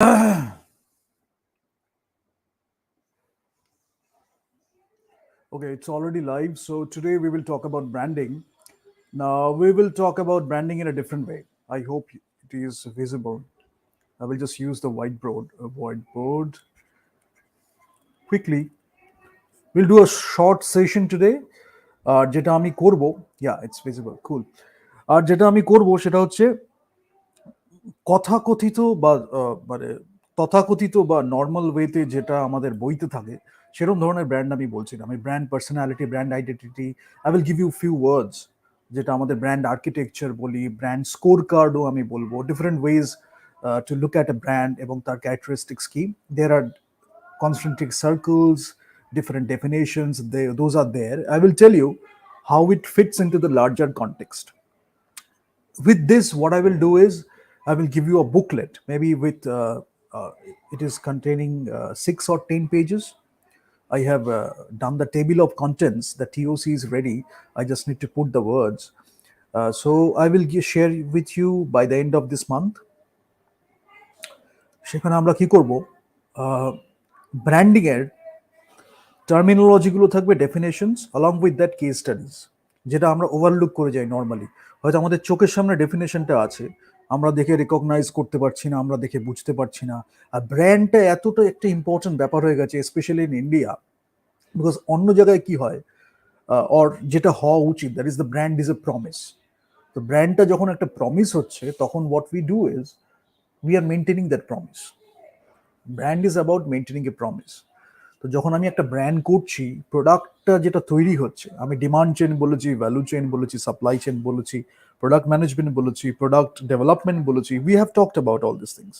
Okay, it's already live. So today we will talk about branding. Now we will talk about branding in a different way. I hope it is visible. I will just use the whiteboard. A whiteboard. Quickly, we'll do a short session today. যেটা আমি করব, yeah, it's visible. Cool. আর যেটা আমি করব সেটা হচ্ছে কথাকথিত বা মানে তথাকথিত বা নর্মাল ওয়েতে যেটা আমাদের বইতে থাকে সেরকম ধরনের ব্র্যান্ড আমি বলছি না। আমি brand personality, brand identity, I will give you few words, যেটা আমাদের ব্র্যান্ড আর্কিটেকচার বলি, ব্র্যান্ড স্কোর কার্ডও আমি বলবো, different ways to look at a brand এবং তার ক্যারেক্টারিস্টিক্স কি। দেয়ার আর concentric circles, different definitions, those are there. I will tell you how it fits into the larger context. With this, what I will do is I will give you a booklet, maybe with it is containing 6 or 10 pages. I have done the table of contents. The TOC is ready. I just need to put the words. So I will share with you by the end of this month. সেখানে আমরা কি করব, branding এর টার্মিনোলজিগুলো থাকবে, definitions, along with that case studies, যেটা আমরা overlook করে যাই নর্মালি। হয়তো আমাদের চোখের সামনে ডেফিনেশনটা আছে, আমরা দেখে রেকগনাইজ করতে পারছি না, আমরা দেখে বুঝতে পারছি না। আর ব্র্যান্ডটা এতটা একটা ইম্পর্টেন্ট ব্যাপার হয়ে গেছে, স্পেশালি ইন ইন্ডিয়া, বিকজ অন্য জায়গায় কি হয়, অর যেটা হওয়া উচিত, that is the brand is a promise. তো ব্র্যান্ডটা যখন একটা প্রমিস হচ্ছে, তখন what we do is we are maintaining that promise. Brand is about maintaining a promise. তো যখন আমি একটা ব্র্যান্ড করছি, প্রোডাক্টটা যেটা তৈরি হচ্ছে, আমি ডিমান্ড চেন বলেছি, ভ্যালু চেন বলেছি, সাপ্লাই চেন বলেছি, প্রোডাক্ট ম্যানেজমেন্ট বলেছি, প্রোডাক্ট ডেভেলপমেন্ট বলেছি, we have talked about all this things.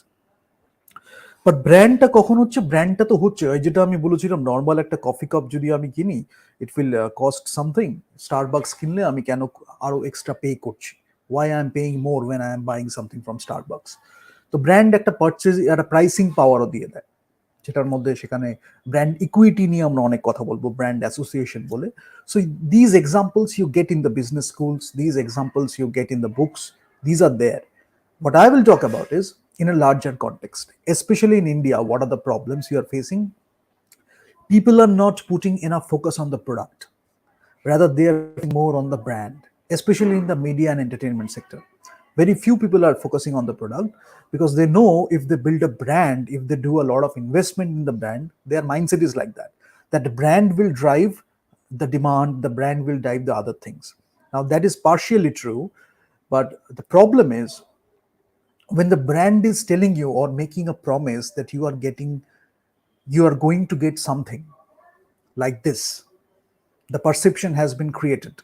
But ব্র্যান্ডটা কখন হচ্ছে? ব্র্যান্ডটা তো হচ্ছে ওই যেটা আমি বলেছিলাম, নর্মাল একটা কফি কাপ যদি আমি কিনি, it will cost something. Starbucks কিনলে আমি কেন আরো এক্সট্রা পে করছি? Why I am paying more when I am buying something from Starbucks? তো ব্র্যান্ড একটা পারচেজ, একটা প্রাইসিং পাওয়ারও দিয়ে দেয়, যেটার মধ্যে সেখানে ব্র্যান্ড ইকুইটি নিয়ে আমরা অনেক কথা বলবো, ব্র্যান্ড অ্যাসোসিয়েশন বলে। So these examples you get in the business schools, these examples you get in the books, these are there. What I will talk about is in a larger context, especially in India. What are the problems you are facing? People are not putting enough focus on the product, rather they are putting more on the brand, especially in the media and entertainment sector. Very few people are focusing on the product, because they know if they build a brand, if they do a lot of investment in the brand, their mindset is like that the brand will drive the demand, the brand will drive the other things. Now that is partially true, but the problem is when the brand is telling you or making a promise that you are going to get something like this, the perception has been created.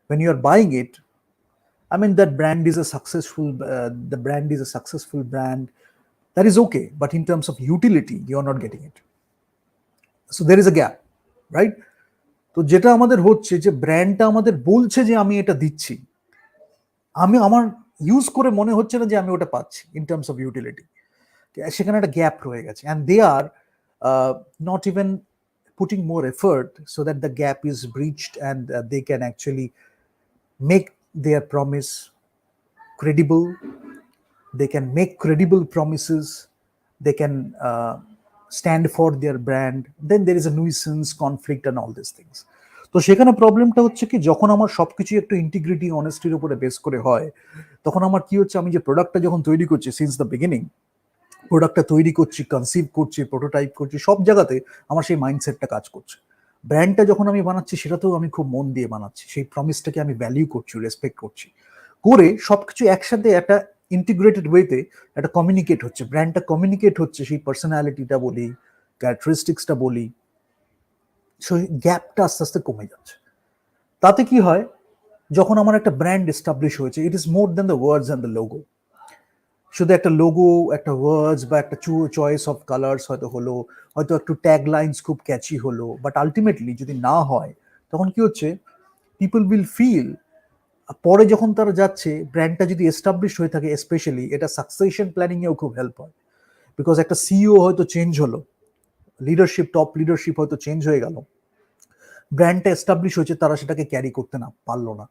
When you are buying it, I mean, that brand is a successful, the brand is a successful brand. That is okay, but in terms of utility, you are not getting it. So there is a gap, right? তো যেটা আমাদের হচ্ছে, যে ব্র্যান্ডটা আমাদের বলছে যে আমি এটা দিচ্ছি, আমি আমার ইউজ করে মনে হচ্ছে না যে আমি ওটা পাচ্ছি ইন টার্মস অফ ইউটিলিটি। সেখানে একটা গ্যাপ রয়ে গেছে, and they are not even putting more effort so that the gap is breached, and they can actually make their promise credible. They can make credible promises. They can stand for their brand. Then there is a nuisance, conflict, and all these things. তো সেখানে প্রবলেমটা হচ্ছে কি, যখন আমার সবকিছু একটু integrity, অনেস্টির উপরে বেস করে হয়, তখন আমার কি হচ্ছে, আমি যে প্রোডাক্টটা যখন তৈরি করছি সিন্স দ্য বিগিনিং, প্রোডাক্টটা তৈরি করছি, কনসিভ করছি, প্রোটোটাইপ করছি, সব জায়গাতে আমার সেই মাইন্ডসেটটা কাজ করছে। ব্র্যান্ডটা যখন আমি বানাচ্ছি, সেটাতেও আমি খুব মন দিয়ে বানাচ্ছি, সেই প্রমিসটাকে আমি ভ্যালিউ করছি, রেসপেক্ট করছি, করে সবকিছু একসাথে একটা ইন্টিগ্রেটেড ওয়েতে একটা কমিউনিকেট হচ্ছে, ব্র্যান্ডটা কমিউনিকেট হচ্ছে, সেই পার্সোনালিটিটা বলি, ক্যারেক্টারিস্টিক্সটা বলি। সেই গ্যাপটা আস্তে আস্তে কমে যাচ্ছে। তাতে কি হয়, যখন আমার একটা ব্র্যান্ড এস্টাবলিশ হয়েছে, it is more than the words and the logo. শুধু একটা লোগো, একটা ওয়ার্ডস বা একটা চয়েস অফ কালার্স হয়তো হলো, হয়তো একটু ট্যাগ লাইন্স খুব ক্যাচি হলো, বাট আলটিমেটলি যদি না হয়, তখন কি হচ্ছে, পিপল উইল ফিল, পরে যখন তারা যাচ্ছে, ব্র্যান্ডটা যদি এস্টাবলিশ হয়ে থাকে, স্পেশালি এটা সাকসেশন প্ল্যানিং এও খুব হেল্প হয়। বিকজ একটা সিইও হয়তো চেঞ্জ হলো, লিডারশিপ, টপ লিডারশিপ হয়তো চেঞ্জ হয়ে গেল, ব্র্যান্ডটা এস্টাবলিশ হয়েছে, তারা সেটাকে ক্যারি করতে না পারলো না।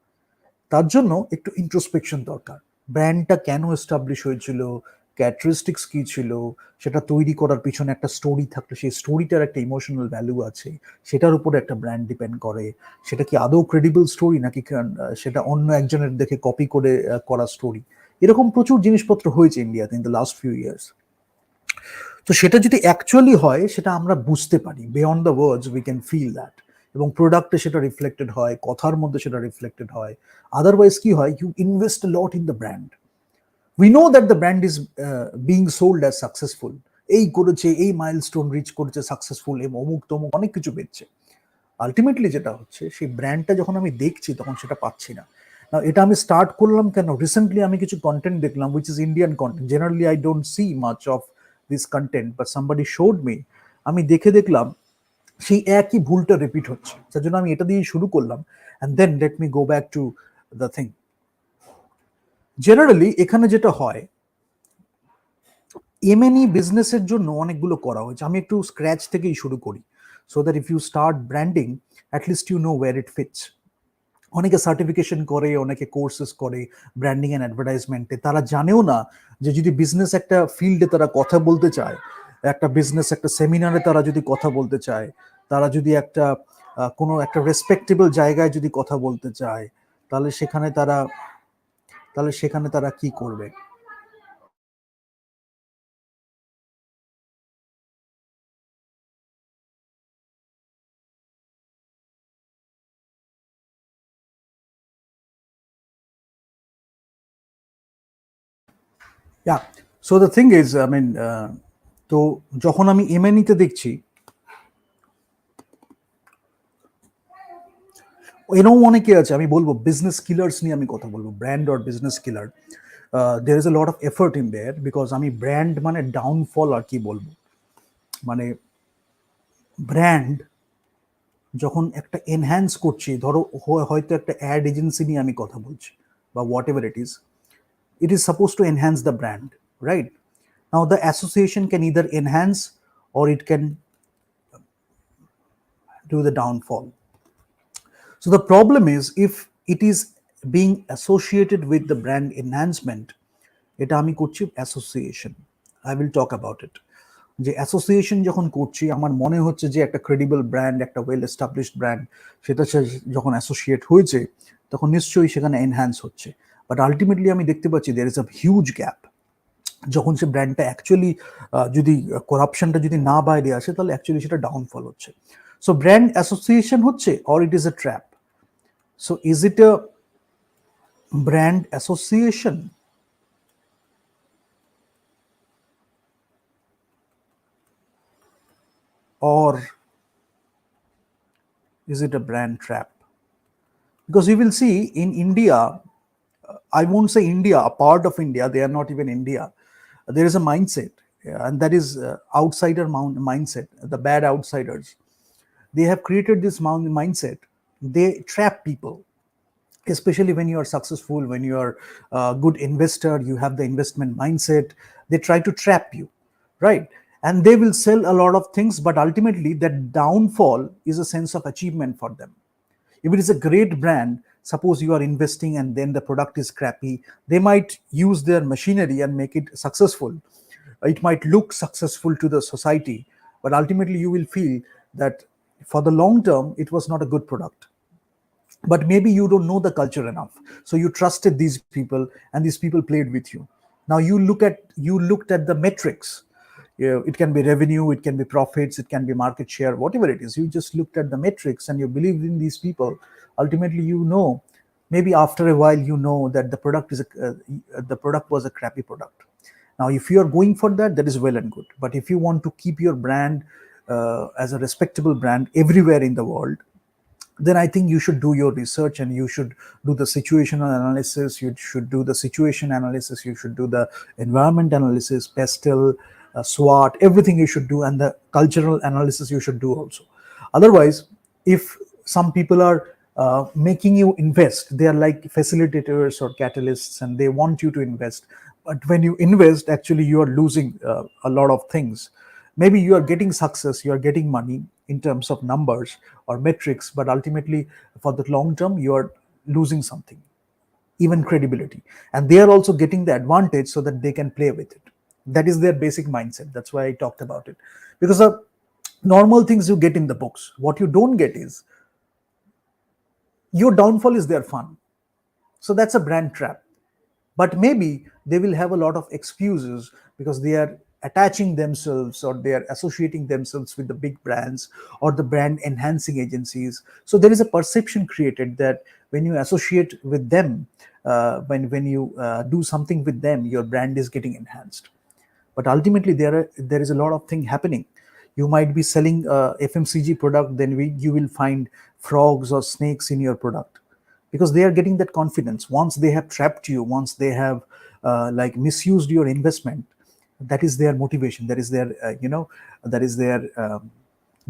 তার জন্য একটু ইন্ট্রোস্পেকশন দরকার। ব্র্যান্ডটা কেন এস্টাবলিশ হয়েছিল, ক্যারেক্টারিস্টিক্স কি ছিল, সেটা তৈরি করার পিছনে একটা স্টোরি থাকলে সেই স্টোরিটার একটা ইমোশনাল ভ্যালু আছে, সেটার উপরে একটা ব্র্যান্ড ডিপেন্ড করে। সেটা কি আদৌ ক্রেডিবল স্টোরি নাকি সেটা অন্য একজনের দেখে কপি করে করা স্টোরি। এরকম প্রচুর জিনিসপত্র হয়েছে ইন্ডিয়াতে in the last few years. তো সেটা যদি অ্যাকচুয়ালি হয় সেটা আমরা বুঝতে পারি, beyond the words we can feel that, এবং প্রোডাক্টে সেটা রিফ্লেক্টেড হয়, কথার মধ্যে সেটা রিফ্লেক্টেড হয়। আদারওয়াইজ কি হয়, you invest a lot in the brand. We know that the brand is being sold as successful, এই করেছে, এই মাইলস্টোন রিচ করেছে, সাকসেসফুল, এবং অমুক তমুক অনেক কিছু বেচছে। আলটিমেটলি যেটা হচ্ছে, সেই ব্র্যান্ডটা যখন আমি দেখছি তখন সেটা পাচ্ছি না। Now, এটা আমি স্টার্ট করলাম কেন, রিসেন্টলি আমি কিছু কন্টেন্ট দেখলাম which is Indian content. Generally I don't see much of this content, but somebody showed me. আমি দেখলাম সেই একই ভুলটা রিপিট হচ্ছে, যার জন্য আমি এটা দিয়ে শুরু করলাম। And then let me go back to the thing. Generally এখানে যেটা হয়, এমএনই বিজনেসের জন্য অনেকগুলো করা হয়েছে। আমি একটু স্ক্র্যাচ থেকেই শুরু করি, so that if you start branding at least you know where it fits. অনেকে সার্টিফিকেশন করে, অনেকে কোর্সেস করে ব্র্যান্ডিং অ্যান্ড অ্যাডভার্টাইজমেন্টে। তারা জানেও না যে যদি বিজনেস একটা ফিল্ডে তারা কথা বলতে চায়, একটা বিজনেস একটা সেমিনারে তারা যদি কথা বলতে চায়, তারা যদি একটা কোনো একটা রেসপেক্টেবল জায়গায় যদি কথা বলতে চায়, তাহলে সেখানে তারা কি করবে। Yeah, so the thing is, I mean, তো যখন আমি এমএনইতে দেখছি, এরকম অনেকে আছে, আমি বলবো বিজনেস কিলার্স নিয়ে আমি কথা বলবো, brand or business killer. There is a lot of effort in their, because আমি ব্র্যান্ড মানে ডাউনফল আর কি বলবো, মানে ব্র্যান্ড যখন একটা এনহ্যান্স করছি, ধরো হয়তো একটা অ্যাড এজেন্সি নিয়ে আমি কথা বলছি বা what ever it is supposed to enhance the brand, right? Now the association can either enhance or it can do the downfall. So the problem is, if it is being associated with the brand enhancement, এটা আমি করছি association. I will talk about it. যে association যখন করছি, আমার মনে হচ্ছে যে একটা ক্রেডিবল ব্র্যান্ড, একটা ওয়েল এস্টাবলিশড ব্র্যান্ড, সেটা যখন অ্যাসোসিয়েট হয়েছে তখন নিশ্চয়ই সেখানে এনহ্যান্স হচ্ছে। বাট আলটিমেটলি আমি দেখতে পাচ্ছি there is a huge gap. যখন সে ব্র্যান্ডটা অ্যাকচুয়ালি যদি করাপশনটা যদি না বাইরে আসে, তাহলে অ্যাকচুয়ালি সেটা ডাউনফল হচ্ছে। সো ব্র্যান্ড অ্যাসোসিয়েশন হচ্ছে, or it is a trap. So is it a brand association, or is it a brand trap? Because you will see in India, I won't say India, a part of India, they are not even India. There is a mindset, and that is outsider mindset, the bad outsiders. They have created this mindset. They trap people, especially when you are successful, when you are a good investor, you have the investment mindset. They try to trap you, right? And they will sell a lot of things, but ultimately that downfall is a sense of achievement for them. If it is a great brand, suppose you are investing and then the product is crappy, they might use their machinery and make it successful. It might look successful to the society, but ultimately you will feel that for the long term it was not a good product. But maybe you don't know the culture enough, so you trusted these people and these people played with you. Now you looked at the metrics. It can be revenue, it can be profits, it can be market share, whatever it is. You just looked at the metrics and you believed in these people. Ultimately, maybe after a while, that the product was a crappy product. Now if you are going for that, that is well and good. But if you want to keep your brand as a respectable brand everywhere in the world, then I think you should do your research and you should do the situational analysis. You should do the situation analysis. You should do the environment analysis, pestle, SWOT, everything you should do, and the cultural analysis you should do also. Otherwise, if some people are making you invest, they are like facilitators or catalysts, and they want you to invest. But when you invest, actually you are losing a lot of things. Maybe you are getting success, you are getting money in terms of numbers or metrics, but ultimately for the long term you are losing something, even credibility. And they are also getting the advantage so that they can play with it. That is their basic mindset. That's why I talked about it. Because the normal things you get in the books, what you don't get is your downfall is their fun. So that's a brand trap. But maybe they will have a lot of excuses because they are attaching themselves or they are associating themselves with the big brands or the brand enhancing agencies. So there is a perception created that when you associate with them, when you do something with them, your brand is getting enhanced. But ultimately there is a lot of thing happening. You might be selling a FMCG product, then you will find frogs or snakes in your product, because they are getting that confidence. Once they have trapped you, once they have like misused your investment, that is their motivation, that is their that is their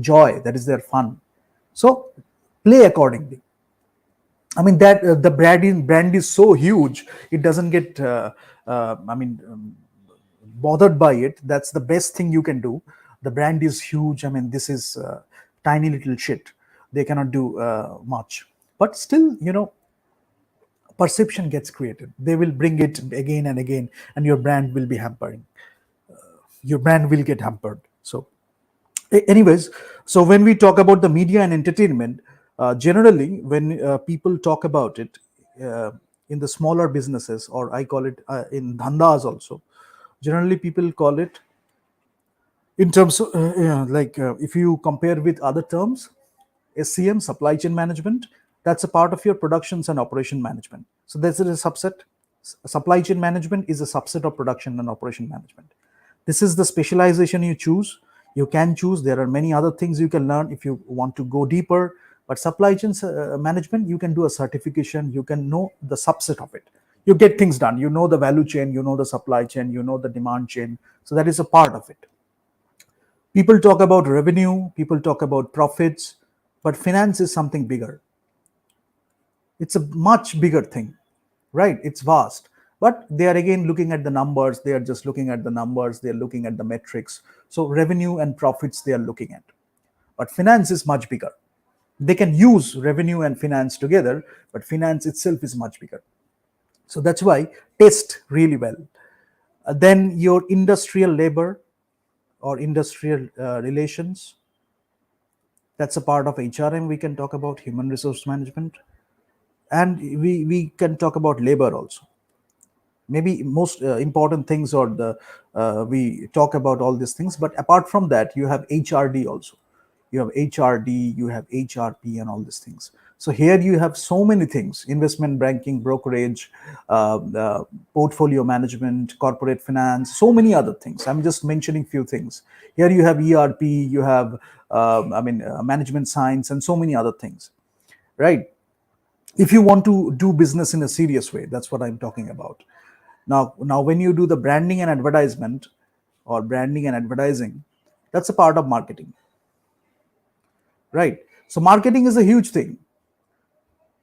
joy, that is their fun. So play accordingly. I mean that the brand is so huge, it doesn't get bothered by it. That's the best thing you can do. The brand is huge. I mean, this is tiny little shit. They cannot do much. But still, perception gets created. They will bring it again and again, and your brand will be hampering. Your brand will get hampered. So anyways, so when we talk about the media and entertainment, generally when people talk about it uh, in the smaller businesses, or I call it in dhandas also, generally people call it in terms of if you compare with other terms, SCM, supply chain management, that's a part of your productions and operation management. So that's a subset. Supply chain management is a subset of production and operation management. This is the specialization you choose. You can choose. There are many other things you can learn if you want to go deeper. But supply chain management, you can do a certification. You can know the subset of it. You get things done. You know the value chain. You know the supply chain. You know the demand chain. So that is a part of it. People talk about revenue. People talk about profits. But finance is something bigger. It's a much bigger thing, right? It's vast. But they are again looking at the numbers. They are just looking at the numbers. They are looking at the metrics. So revenue and profits they are looking at. But finance is much bigger. They can use revenue and finance together, but finance itself is much bigger. So that's why test really well. Then your industrial labor or industrial relations, that's a part of HRM. We can talk about human resource management, and we can talk about labor also. Maybe most important things, or the we talk about all these things, but apart from that you have HRD also. You have HRD, you have HRP, and all these things. So here you have so many things: investment banking, brokerage, portfolio management, corporate finance, so many other things. I'm just mentioning few things. Here you have ERP, you have management science, and so many other things, right? If you want to do business in a serious way, that's what I'm talking about. Now when you do the branding and advertisement, or branding and advertising, that's a part of marketing, right? So marketing is a huge thing.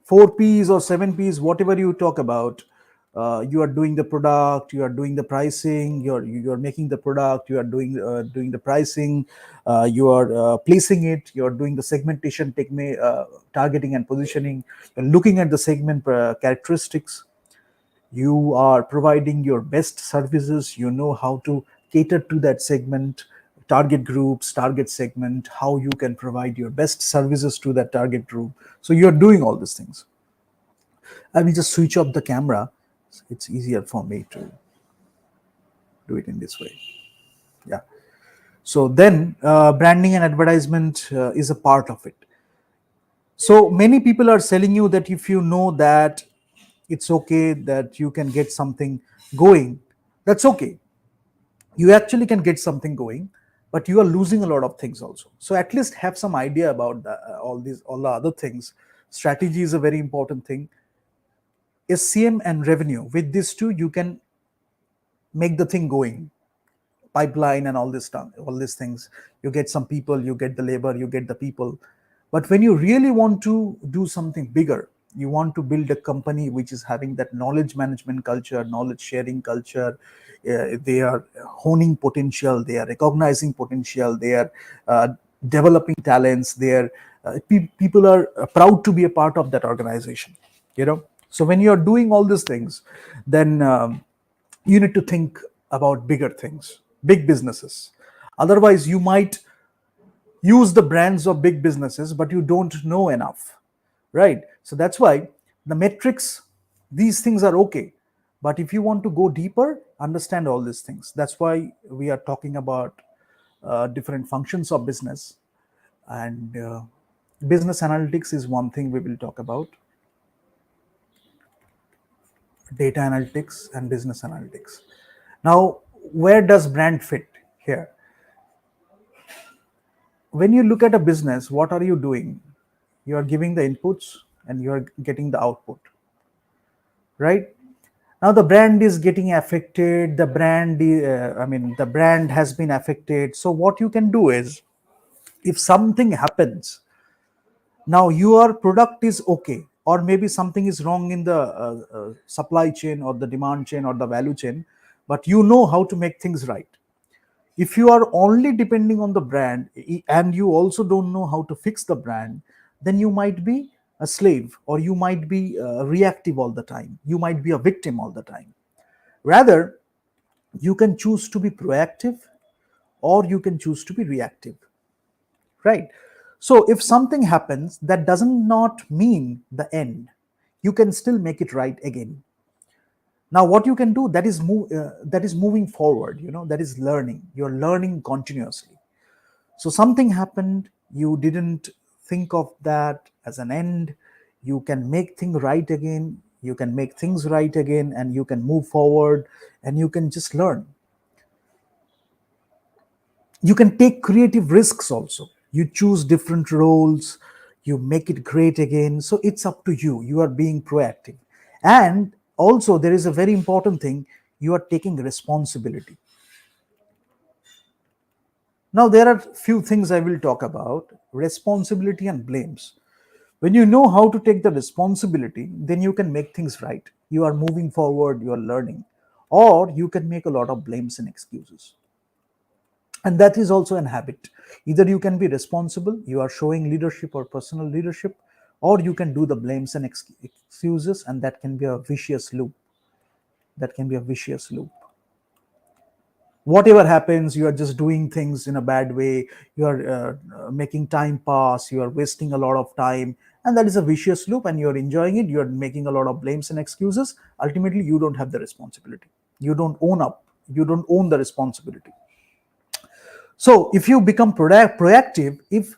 4 P's or 7 P's, whatever you talk about. You are doing the product, you are doing the pricing, you're making the product, you are doing the pricing, you are placing it, you are doing the segmentation, targeting and positioning, you're looking at the segment characteristics, you are providing your best services, you know how to cater to that segment, target groups, target segment, how you can provide your best services to that target group. So you're doing all these things. I will just switch off the camera. It's easier for me to do it in this way. Yeah. So then branding and advertisement is a part of it. So many people are selling you that if you know that it's okay, that you can get something going, that's okay. You actually can get something going, but you are losing a lot of things also. So at least have some idea about all the other things. Strategy is a very important thing. SCM and revenue, with these two you can make the thing going. Pipeline and all this stuff, all these things, you get some people, you get the labor, you get the people. But when you really want to do something bigger, you want to build a company which is having that knowledge management culture, knowledge sharing culture, they are honing potential, they are recognizing potential, they are developing talents, they are people are proud to be a part of that organization, so when you are doing all these things, then you need to think about bigger things, big businesses. Otherwise, you might use the brands of big businesses, but you don't know enough, right? So that's why the metrics, these things are okay. But if you want to go deeper, understand all these things. That's why we are talking about different functions of business. And business analytics is one thing we will talk about, data analytics and business analytics. Now, where does brand fit here? When you look at a business, what are you doing? You are giving the inputs and you are getting the output, right? Now the brand is getting affected. The brand has been affected. So what you can do is, if something happens, now your product is okay, or maybe something is wrong in the supply chain or the demand chain or the value chain, but you know how to make things right. If you are only depending on the brand and you also don't know how to fix the brand, then you might be a slave, or you might be reactive all the time, you might be a victim all the time. Rather, you can choose to be proactive, or you can choose to be reactive, right? So if something happens, that doesn't not mean the end. You can still make it right again. Now what you can do, that is moving forward, that is learning. You're learning continuously. So something happened, you didn't think of that as an end. You can make things right again, and you can move forward, and you can just learn. You can take creative risks also. You choose different roles, you make it great again. So it's up to you. You are being proactive. And also, there is a very important thing, you are taking responsibility. Now, there are few things I will talk about: responsibility and blames. When you know how to take the responsibility, then you can make things right. You are moving forward, you are learning. Or you can make a lot of blames and excuses. And that is also an habit. Either you can be responsible, you are showing leadership or personal leadership, or you can do the blames and excuses, and that can be a vicious loop. That can be a vicious loop. Whatever happens, you are just doing things in a bad way. You are making time pass, you are wasting a lot of time, and that is a vicious loop, and you are enjoying it. You are making a lot of blames and excuses. Ultimately, you don't have the responsibility. You don't own up. You don't own the responsibility. So if you become proactive, if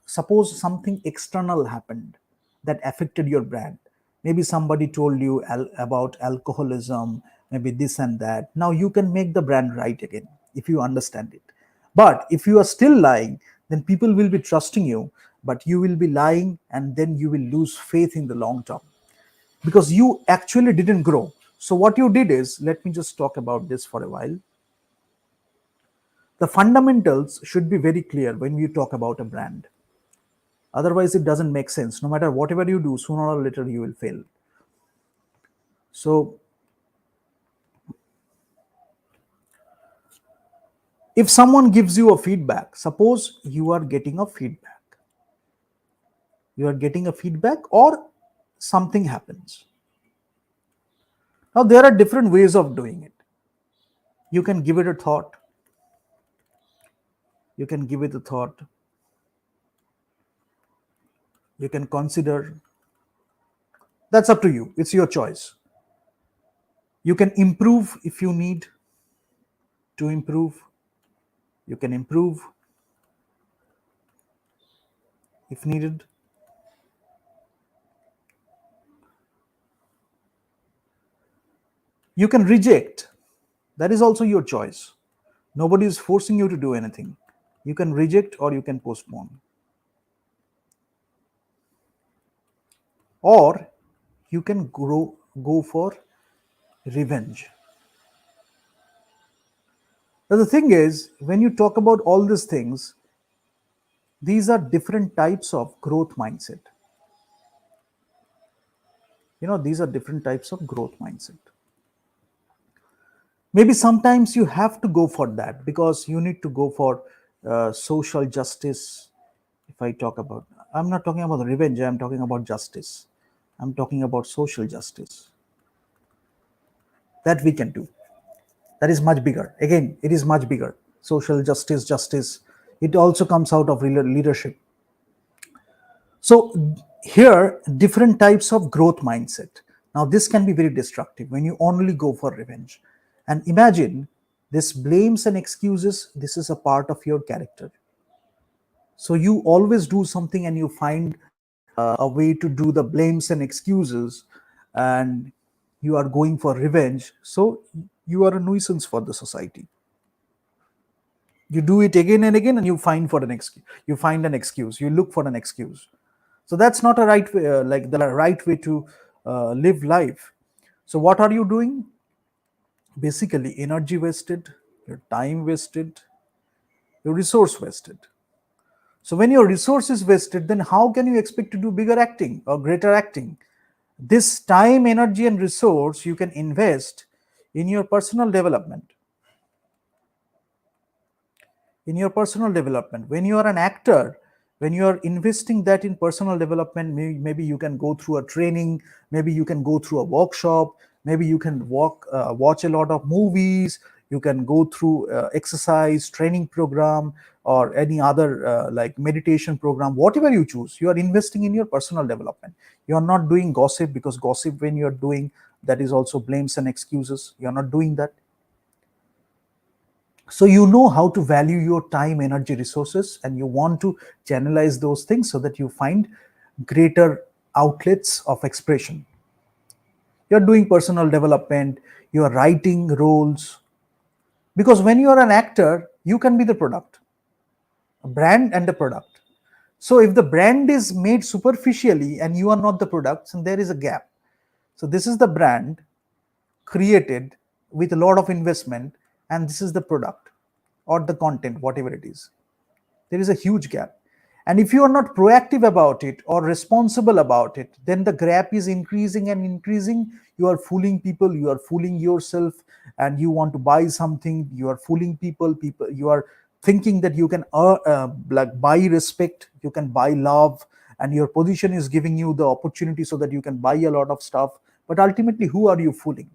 suppose something external happened that affected your brand, maybe somebody told you about alcoholism, maybe this and that, now you can make the brand right again if you understand it. But if you are still lying, then people will be trusting you, but you will be lying, and then you will lose faith in the long term, because you actually didn't grow. So what you did is, let me just talk about this for a while. The fundamentals should be very clear when you talk about a brand. Otherwise, it doesn't make sense. No matter whatever you do, sooner or later you will fail. So, if someone gives you a feedback, suppose you are getting a feedback, or something happens. Now, there are different ways of doing it. You can give it a thought. You can give it a thought. You can consider. That's up to you. It's your choice. You can improve if you need to improve. You can improve if needed. You can reject. That is also your choice. Nobody is forcing you to do anything. You can reject, or you can postpone. Or you can go for revenge. Now, the thing is, when you talk about all these things, these are different types of growth mindset. These are different types of growth mindset. Maybe sometimes you have to go for that, because you need to go for social justice. If I talk about, I'm not talking about revenge, I'm talking about justice. I'm talking about social justice. That we can do. That is much bigger. Again, it is much bigger. Social justice, justice, it also comes out of leadership. So here, different types of growth mindset. Now, this can be very destructive when you only go for revenge. And imagine this blames and excuses, this is a part of your character. So you always do something and you find a way to do the blames and excuses, and you are going for revenge. So you are a nuisance for the society. You do it again and again, and you find for an excuse. You find an excuse. You look for an excuse. So that's not a right way, like the right way to live life. So what are you doing? Basically, energy wasted, your time wasted, your resource wasted. So when your resource is wasted, then how can you expect to do bigger acting or greater acting? This time, energy, and resource you can invest in your personal development. In your personal development, when you are an actor, when you are investing that in personal development, maybe you can go through a training, maybe you can go through a workshop, maybe you can watch a lot of movies, you can go through exercise training program or any other like meditation program, whatever you choose. You are investing in your personal development. You are not doing gossip, because gossip, when you are doing, that is also blames and excuses. You are not doing that. So you know how to value your time, energy, resources, and you want to channelize those things so that you find greater outlets of expression. You're doing personal development, you're writing roles, because when you are an actor, you can be the product, a brand and a product. So if the brand is made superficially and you are not the product, then there is a gap. So this is the brand created with a lot of investment, and this is the product or the content, whatever it is. There is a huge gap. And if you are not proactive about it or responsible about it, then the gap is increasing and increasing. You are fooling people, you are fooling yourself, and you want to buy something, you are fooling people, you are thinking that you can like buy respect, you can buy love, and your position is giving you the opportunity so that you can buy a lot of stuff. But ultimately, who are you fooling?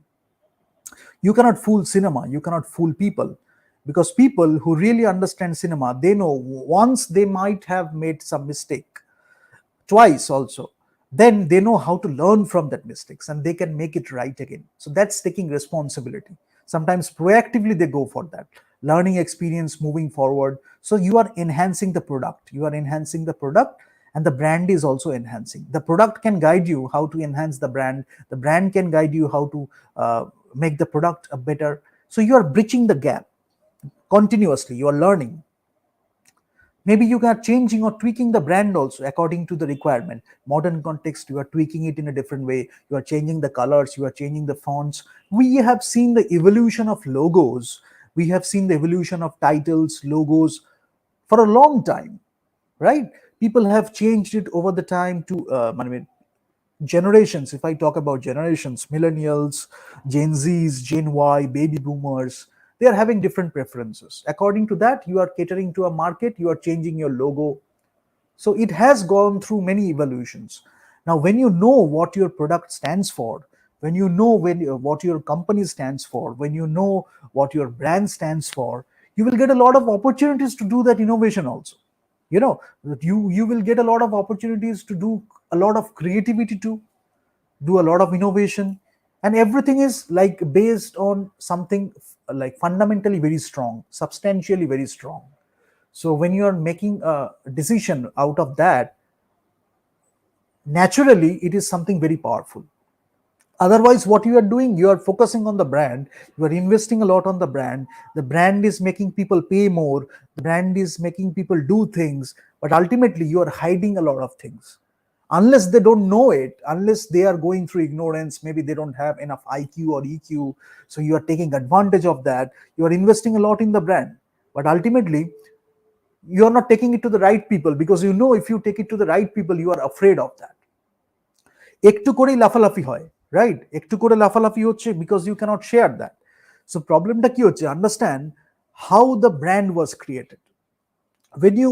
You cannot fool cinema, you cannot fool people, because people who really understand cinema, they know once they might have made some mistake, twice also, then they know how to learn from that mistakes and they can make it right again. So that's taking responsibility. Sometimes proactively they go for that learning experience moving forward. So you are enhancing the product, and the brand is also enhancing. The product can guide you how to enhance the brand can guide you how to make the product a better. So you are bridging the gap continuously, you are learning. Maybe you are changing or tweaking the brand also according to the requirement. Modern context, you are tweaking it in a different way, you are changing the colors, you are changing the fonts. We have seen the evolution of logos, we have seen the evolution of titles, logos for a long time, right? People have changed it over the time to I mean, generations. If I talk about generations, millennials, Gen Z's, Gen Y, baby boomers, they are having different preferences. According to that, you are catering to a market, you are changing your logo. So it has gone through many evolutions. Now when you know what your product stands for, when you know what your company stands for, when you know what your brand stands for, you will get a lot of opportunities to do that innovation also. You know that you will get a lot of opportunities to do a lot of creativity, to do a lot of innovation, and everything is like based on something like fundamentally very strong, substantially very strong. So when you are making a decision out of that, naturally it is something very powerful. Otherwise, what you are doing, you are focusing on the brand, you are investing a lot on the brand is making people pay more, the brand is making people do things, but ultimately you are hiding a lot of things. Unless they don't know it, unless they are going through ignorance, maybe they don't have enough IQ or EQ, so you are taking advantage of that, you are investing a lot in the brand, but ultimately you are not taking it to the right people, because you know if you take it to the right people, you are afraid of that. একটু করেই লাফালাফি হয়, right? একটু করে লাফালাফি হচ্ছে because you can't share that. So প্রবলেমটা কি হচ্ছে, understand how the brand was created. when you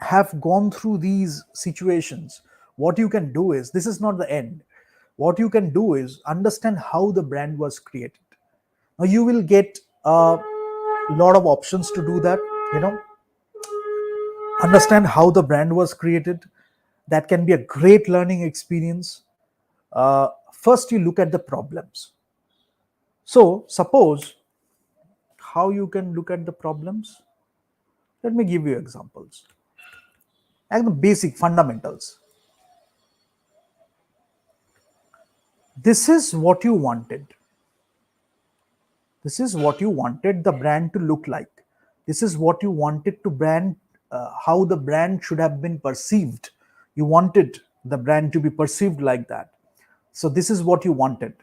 have gone through these situations, what you can do is, this is not the end, what you can do is understand how the brand was created. Now you will get a lot of options to do that. You know, understand how the brand was created. That can be a great learning experience. First, you look at the problems. So, suppose how you can look at the problems. Let me give you examples and the basic fundamentals. This is what you wanted. This is what you wanted the brand to look like. This is what you wanted to brand, how the brand should have been perceived. You wanted the brand to be perceived like that. So, this is what you wanted.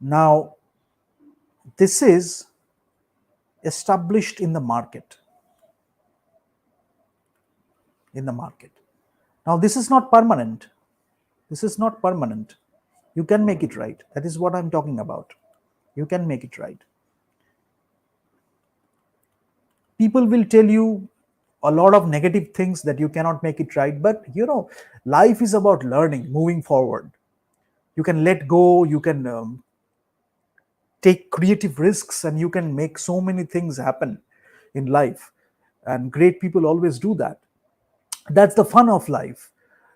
Now, this is established in the market. In the market. Now, this is not permanent. This is not permanent. You can make it right. That is what I'm talking about. You can make it right. People will tell you a lot of negative things that you cannot make it right, but you know, life is about learning, moving forward. You can let go, you can take creative risks, and you can make so many things happen in life. And great people always do that. That's the fun of life.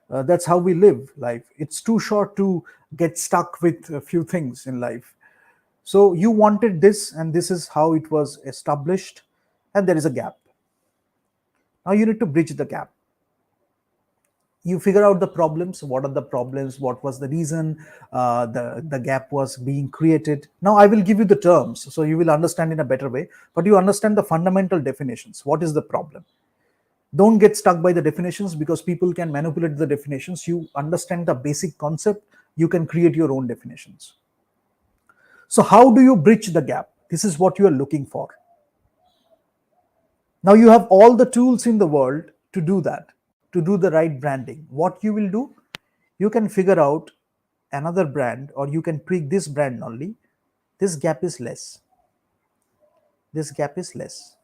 That's how we live life. It's too short to get stuck with a few things in life. So you wanted this, and this is how it was established, and there is a gap. Now you need to bridge the gap. You figure out the problems. What are the problems? What was the reason the gap was being created? Now I will give you the terms so you will understand in a better way, but you understand the fundamental definitions. What is the problem? Don't get stuck by the definitions, because people can manipulate the definitions. You understand the basic concept, you can create your own definitions. So how do you bridge the gap? This is what you are looking for. Now you have all the tools in the world to do that, to do the right branding. What you will do, you can figure out another brand, or you can tweak this brand only. This gap is less. This gap is less.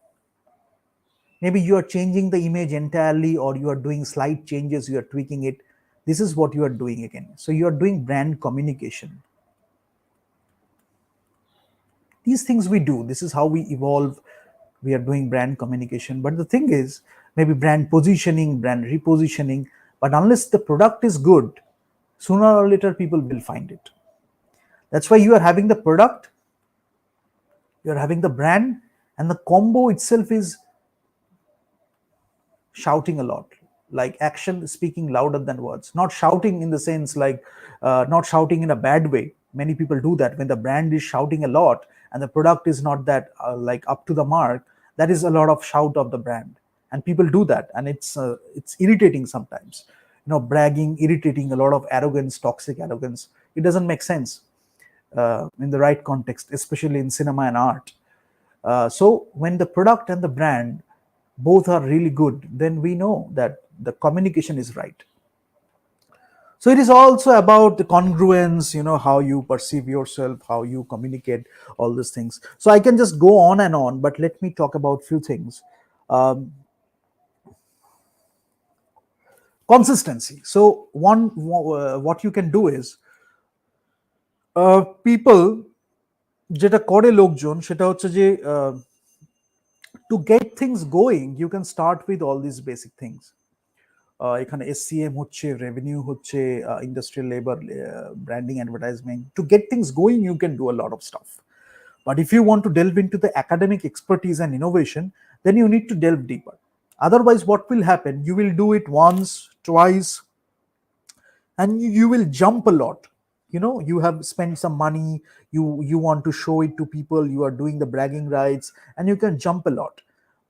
Maybe you are changing the image entirely, or you are doing slight changes, you are tweaking it. This is what you are doing again. So you are doing brand communication. These things we do. This is how we evolve. We are doing brand communication. But the thing is, maybe brand positioning, brand repositioning. But unless the product is good, sooner or later people will find it. That's why you are having the product, you are having the brand, and the combo itself is shouting a lot, like action speaking louder than words. Not shouting in the sense like not shouting in a bad way. Many people do that. When the brand is shouting a lot and the product is not that like up to the mark, that is a lot of shout of the brand, and people do that, and it's irritating sometimes. You know, bragging, irritating, a lot of arrogance, toxic arrogance. It doesn't make sense in the right context, especially in cinema and art. So when the product and the brand both are really good, then we know that the communication is right. So it is also about the congruence, you know, how you perceive yourself, how you communicate, all these things. So I can just go on and on, but let me talk about few things. Um, Consistency. So what you can do is people যেটা করে লোকজন সেটা হচ্ছে যে to get things going you can start with all these basic things. এখানে SCM হচ্ছে, revenue হচ্ছে, industrial labour, branding, advertisement. To get things going you can do a lot of stuff. But if you want to delve into the academic expertise and innovation, then you need to delve deeper. Otherwise, what will happen? You will do it once, twice, and you will jump a lot. You know, you have spent some money, you want to show it to people, you are doing the bragging rights, and you can jump a lot.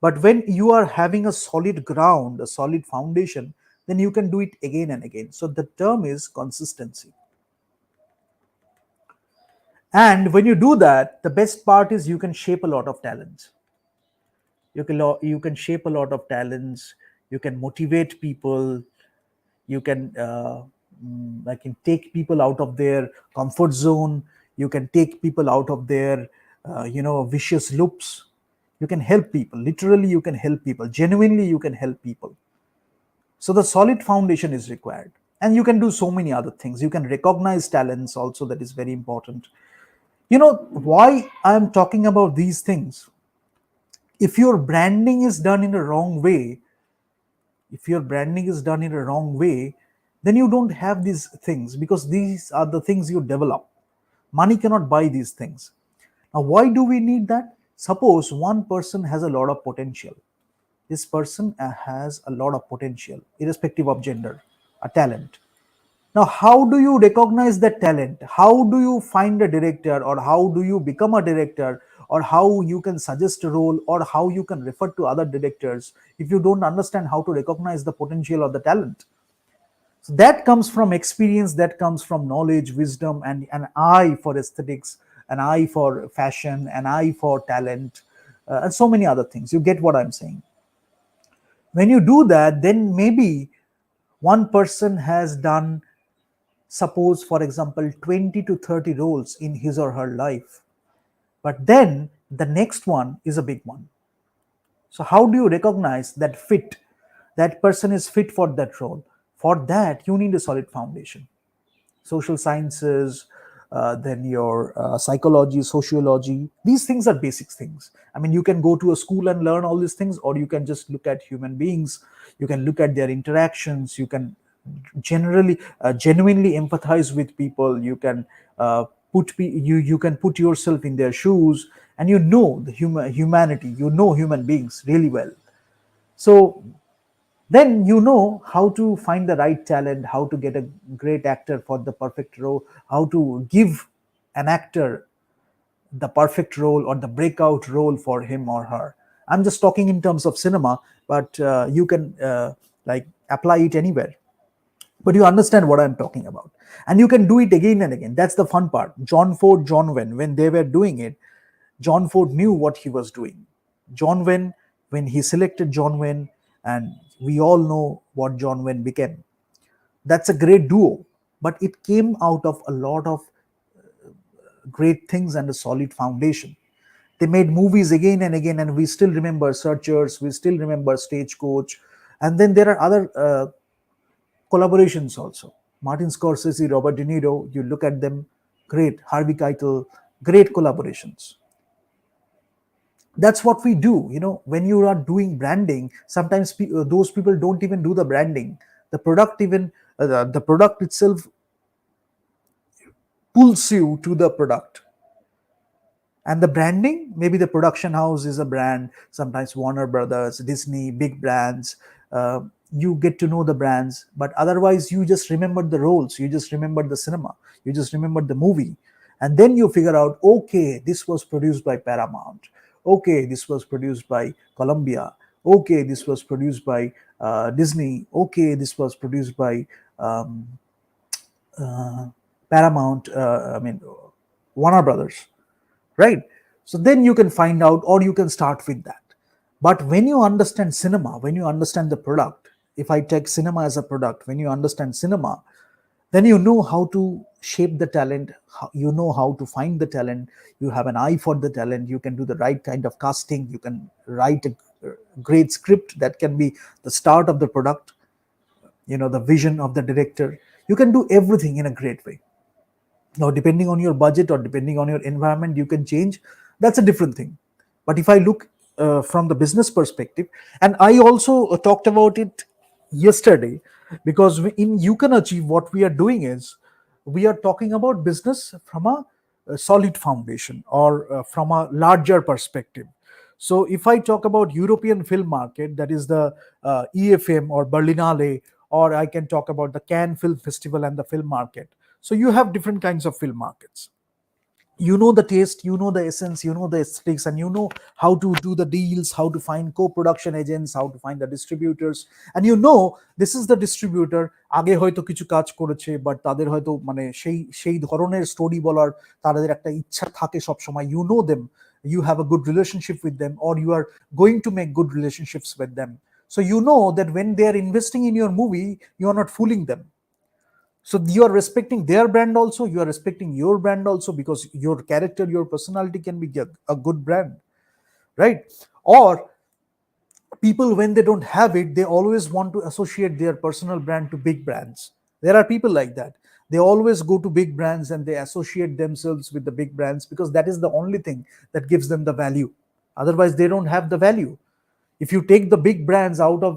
But when you are having a solid ground, a solid foundation, then you can do it again and again. So the term is consistency. And when you do that, the best part is you can shape a lot of talents. You can shape a lot of talents. You can motivate people. You can take people out of their comfort zone. You can take people out of their vicious loops. You can help people. Literally, you can help people. Genuinely, you can help people. So the solid foundation is required. And you can do so many other things. You can recognize talents also. That is very important. You know why I'm talking about these things? If your branding is done in a wrong way, if your branding is done in a wrong way, then you don't have these things, because these are the things you develop. Money cannot buy these things. Now, why do we need that? Suppose one person has a lot of potential. This person has a lot of potential, irrespective of gender, a talent. Now, how do you recognize that talent? How do you find a director, or how do you become a director, or how you can suggest a role, or how you can refer to other directors if you don't understand how to recognize the potential or the talent? So that comes from experience, that comes from knowledge, wisdom, and an eye for aesthetics, an eye for fashion, an eye for talent, and so many other things. You get what I'm saying? When you do that, then maybe one person has done, suppose for example, 20 to 30 roles in his or her life, but then the next one is a big one. So how do you recognize that fit, that person is fit for that role? For that you need a solid foundation. Social sciences, then your psychology, sociology. These things are basic things. I mean, you can go to a school and learn all these things, or you can just look at human beings. You can look at their interactions. You can genuinely empathize with people. You can you can put yourself in their shoes, and you know the humanity. You know human beings really well. So then you know how to find the right talent, how to get a great actor for the perfect role, how to give an actor the perfect role or the breakout role for him or her. I'm just talking in terms of cinema, but you can like apply it anywhere. But you understand what I'm talking about, and you can do it again and again. That's the fun part. John Ford, John Wayne, when they were doing it, John Ford knew what he was doing. John Wayne, when he selected John Wayne, and we all know what John Wayne became. That's a great duo, but it came out of a lot of great things and a solid foundation. They made movies again and again, and we still remember Searchers, we still remember Stagecoach, and then there are other collaborations also. Martin Scorsese, Robert De Niro, you look at them, great. Harvey Keitel, great collaborations. That's what we do. When you are doing branding, sometimes those people don't even do the branding. The product even the product itself pulls you to the product. And the branding, maybe the production house is a brand, sometimes Warner Brothers, Disney, big brands. You get to know the brands, but otherwise you just remember the roles, you just remember the cinema, you just remember the movie. And then you figure out, okay, this was produced by Paramount, okay, this was produced by Columbia, okay, this was produced by Disney, okay, this was produced by um, uh, Paramount, Warner Brothers, right? So then you can find out, or you can start with that. But when you understand cinema, when you understand the product, if I take cinema as a product, when you understand cinema, then you know how to shape the talent, you know how to find the talent, you have an eye for the talent, you can do the right kind of casting, you can write a great script that can be the start of the product, the vision of the director. You can do everything in a great way. Now, depending on your budget or depending on your environment, you can change. That's a different thing. But if I look from the business perspective, and I also talked about it yesterday, because in You Can Achieve, what we are doing is we are talking about business from a solid foundation, or from a larger perspective. So if I talk about European film market, that is the EFM or Berlinale, or I can talk about the Cannes Film Festival and the film market. So you have different kinds of film markets. You know the taste, you know the essence, you know the aesthetics, and you know how to do the deals, how to find co-production agents, how to find the distributors. And this is the distributor, আগে হয়তো কিছু কাজ করেছে, but তাদের হয়তো মানে সেই সেই ধরনের স্টোরি বলার তাদের একটা ইচ্ছা থাকে সব সময়. You know them, you have a good relationship with them, or you are going to make good relationships with them. So you know that when they are investing in your movie, you are not fooling them. So you are respecting their brand also, you are respecting your brand also, because your character, your personality can be a good brand, right? Or people, when they don't have it, they always want to associate their personal brand to big brands. There are people like that. They always go to big brands and they associate themselves with the big brands because that is the only thing that gives them the value. Otherwise they don't have the value. If you take the big brands out of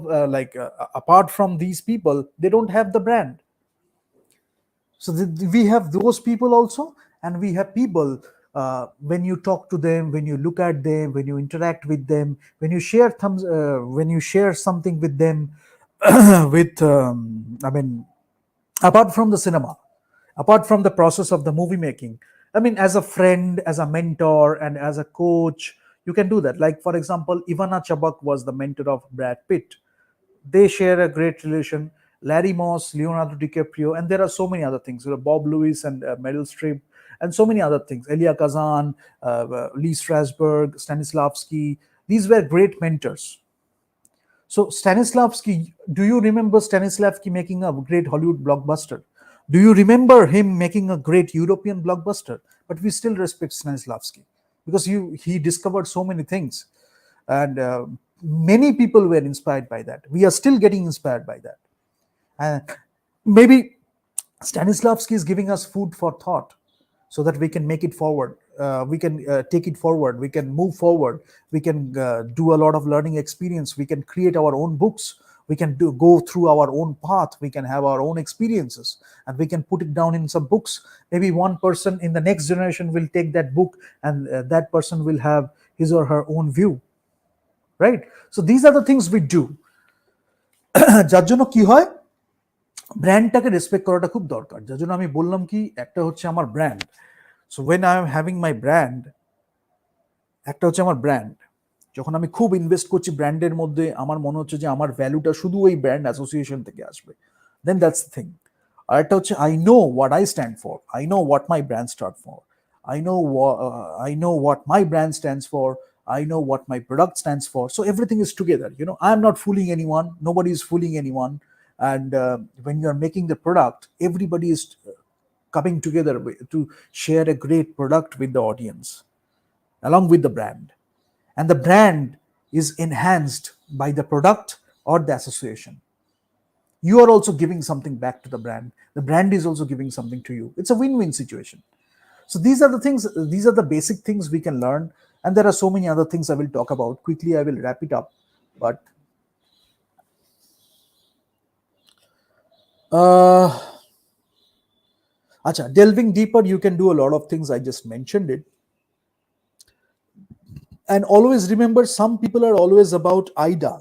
apart from these people, they don't have the brand. So we have those people also, and we have people, when you talk to them, when you look at them, when you interact with them, when you share something with them, with I mean, apart from the cinema, apart from the process of the movie making, I mean, as a friend, as a mentor, and as a coach, you can do that. Like for example, Ivana Chabak was the mentor of Brad Pitt. They share a great relation. Larry Moss, Leonardo DiCaprio, and there are so many other things. Bob Lewis and Meryl Streep, and so many other things. Elia Kazan, Lee Strasberg, Stanislavski. These were great mentors. So Stanislavski, do you remember Stanislavski making a great Hollywood blockbuster? Do you remember him making a great European blockbuster? But we still respect Stanislavski because he discovered so many things, and many people were inspired by that. We are still getting inspired by that, and maybe Stanislavski is giving us food for thought so that we can make it forward. We can take it forward. We can move forward. We can do a lot of learning experience. We can create our own books. We can go through our own path. We can have our own experiences, and we can put it down in some books. Maybe one person in the next generation will take that book, and that person will have his or her own view, right? So these are the things we do. যার জন্য কি হয়, ব্র্যান্ডটাকে respect করাটা খুব দরকার। যার জন্য আমি বললাম কি, একটা হচ্ছে আমার brand. So when I am having my brand, একটা হচ্ছে আমার ব্র্যান্ড। যখন আমি খুব ইনভেস্ট করছি ব্র্যান্ডের মধ্যে, আমার মনে হচ্ছে যে আমার ভ্যালুটা শুধু ওই ব্র্যান্ড অ্যাসোসিয়েশন থেকে আসবে, দেন দ্যাটস দ্য থিং। আর একটা হচ্ছে I know what I stand for, I know what my brand start for, I know what my brand stands for, I know what my product stands for. So everything is together. I'm not fooling anyone, nobody is fooling anyone. And when you are making the product, everybody is coming together to share a great product with the audience along with the brand, and the brand is enhanced by the product or the association. You are also giving something back to the brand is also giving something to you. It's a win-win situation. So these are the things, these are the basic things we can learn, and there are so many other things I will talk about. Quickly I will wrap it up, but delving deeper, you can do a lot of things. I just mentioned it. And always remember, some people are always about ida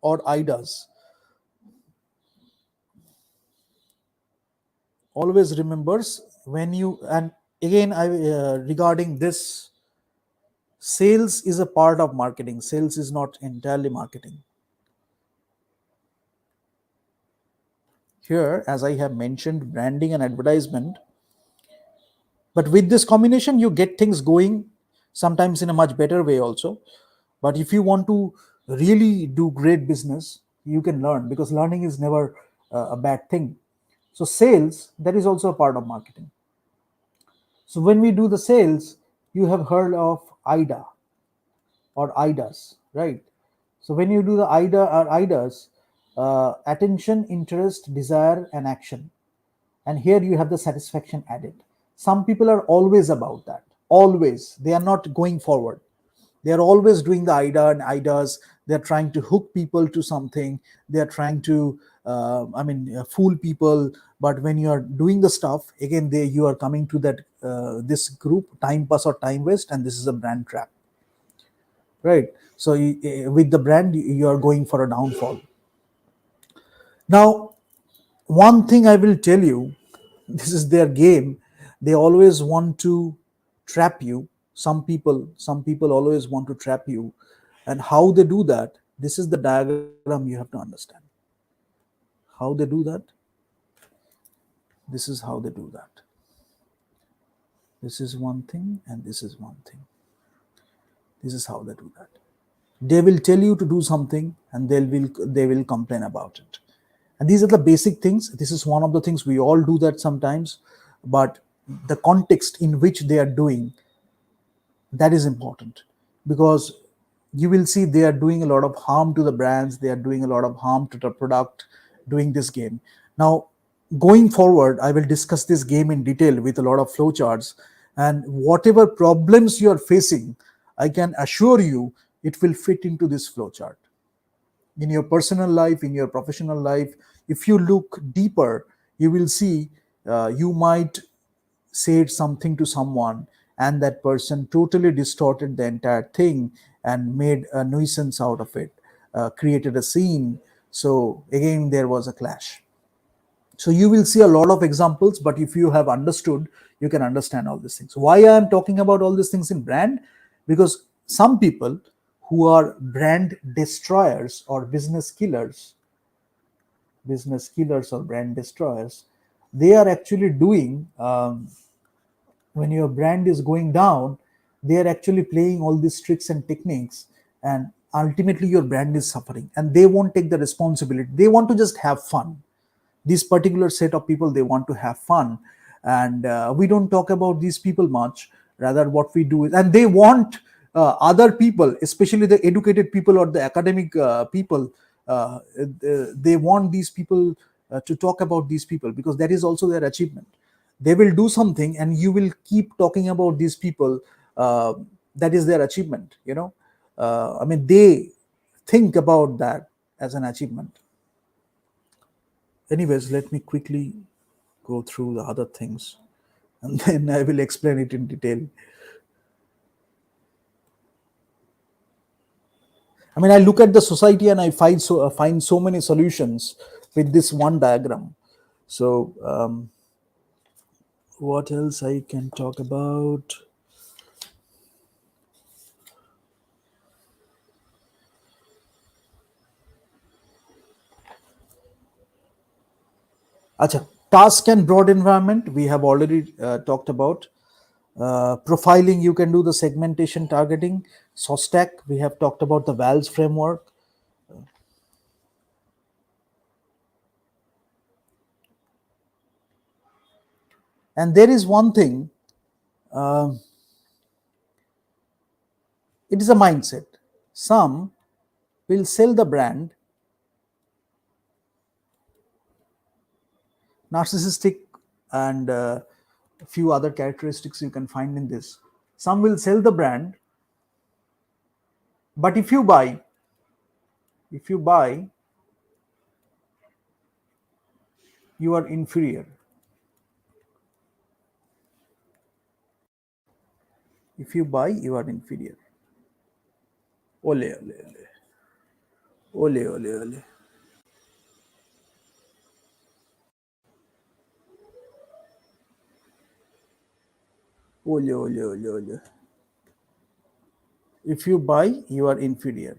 or idas. Always remembers when you, and again I regarding this, sales is a part of marketing. Sales is not entirely marketing. Here, as I have mentioned, branding and advertisement, but with this combination you get things going, sometimes in a much better way also. But if you want to really do great business, you can learn, because learning is never a bad thing. So sales, that is also a part of marketing. So when we do the sales, you have heard of ida or idas, right? So when you do the ida or idas, attention, interest, desire, and action, and here you have the satisfaction added. Some people are always about that, always. They are not going forward, they are always doing the ida and idas. They are trying to hook people to something. They are trying to fool people. But when you are doing the stuff, again, you are coming to that this group, time pass or time waste, and this is a brand trap, right? So with the brand, you are going for a downfall. Now, one thing I will tell you, this is their game. They always want to trap you. Some people always want to trap you. And how they do that, this is the diagram you have to understand. How they do that, this is how they do that. This is one thing, and this is one thing. This is how they do that. They will tell you to do something, and they will complain about it. And these are the basic things. This is one of the things we all do that sometimes, but the context in which they are doing, that is important, because you will see they are doing a lot of harm to the brands. They are doing a lot of harm to the product, doing this game. Now, going forward, I will discuss this game in detail with a lot of flowcharts, and whatever problems you are facing, I can assure you it will fit into this flowchart. In your personal life, in your professional life, if you look deeper, you will see you might said something to someone, and that person totally distorted the entire thing and made a nuisance out of it, created a scene. So again, there was a clash. So you will see a lot of examples, but if you have understood, you can understand all these things. Why I am talking about all these things in brand? Because some people who are brand destroyers or business killers or brand destroyers, they are actually doing, when your brand is going down, they are actually playing all these tricks and techniques, and ultimately your brand is suffering, and they won't take the responsibility. They want to just have fun. This particular set of people, they want to have fun, and we don't talk about these people much. Rather, what we do is, and they want other people, especially the educated people or the academic people, they want these people to talk about these people, because that is also their achievement. They will do something and you will keep talking about these people. uh, that is their achievement, I mean, they think about that as an achievement. Anyways, let me quickly go through the other things, and then I will explain it in detail. I mean, I look at the society and I find so many solutions with this one diagram. So, what else I can talk about? Acha, task and broad environment we have already talked about. Profiling, you can do the segmentation targeting. SOSTAC, we have talked about the VALS framework. And there is one thing, uh, it is a mindset. Some will sell the brand, narcissistic, and a few other characteristics you can find in this. Some will sell the brand, but if you buy, you are inferior. If you buy, you are inferior. Ole, ole, ole. Ole, ole, ole. Ole, ole, ole, ole. If you buy, you are inferior.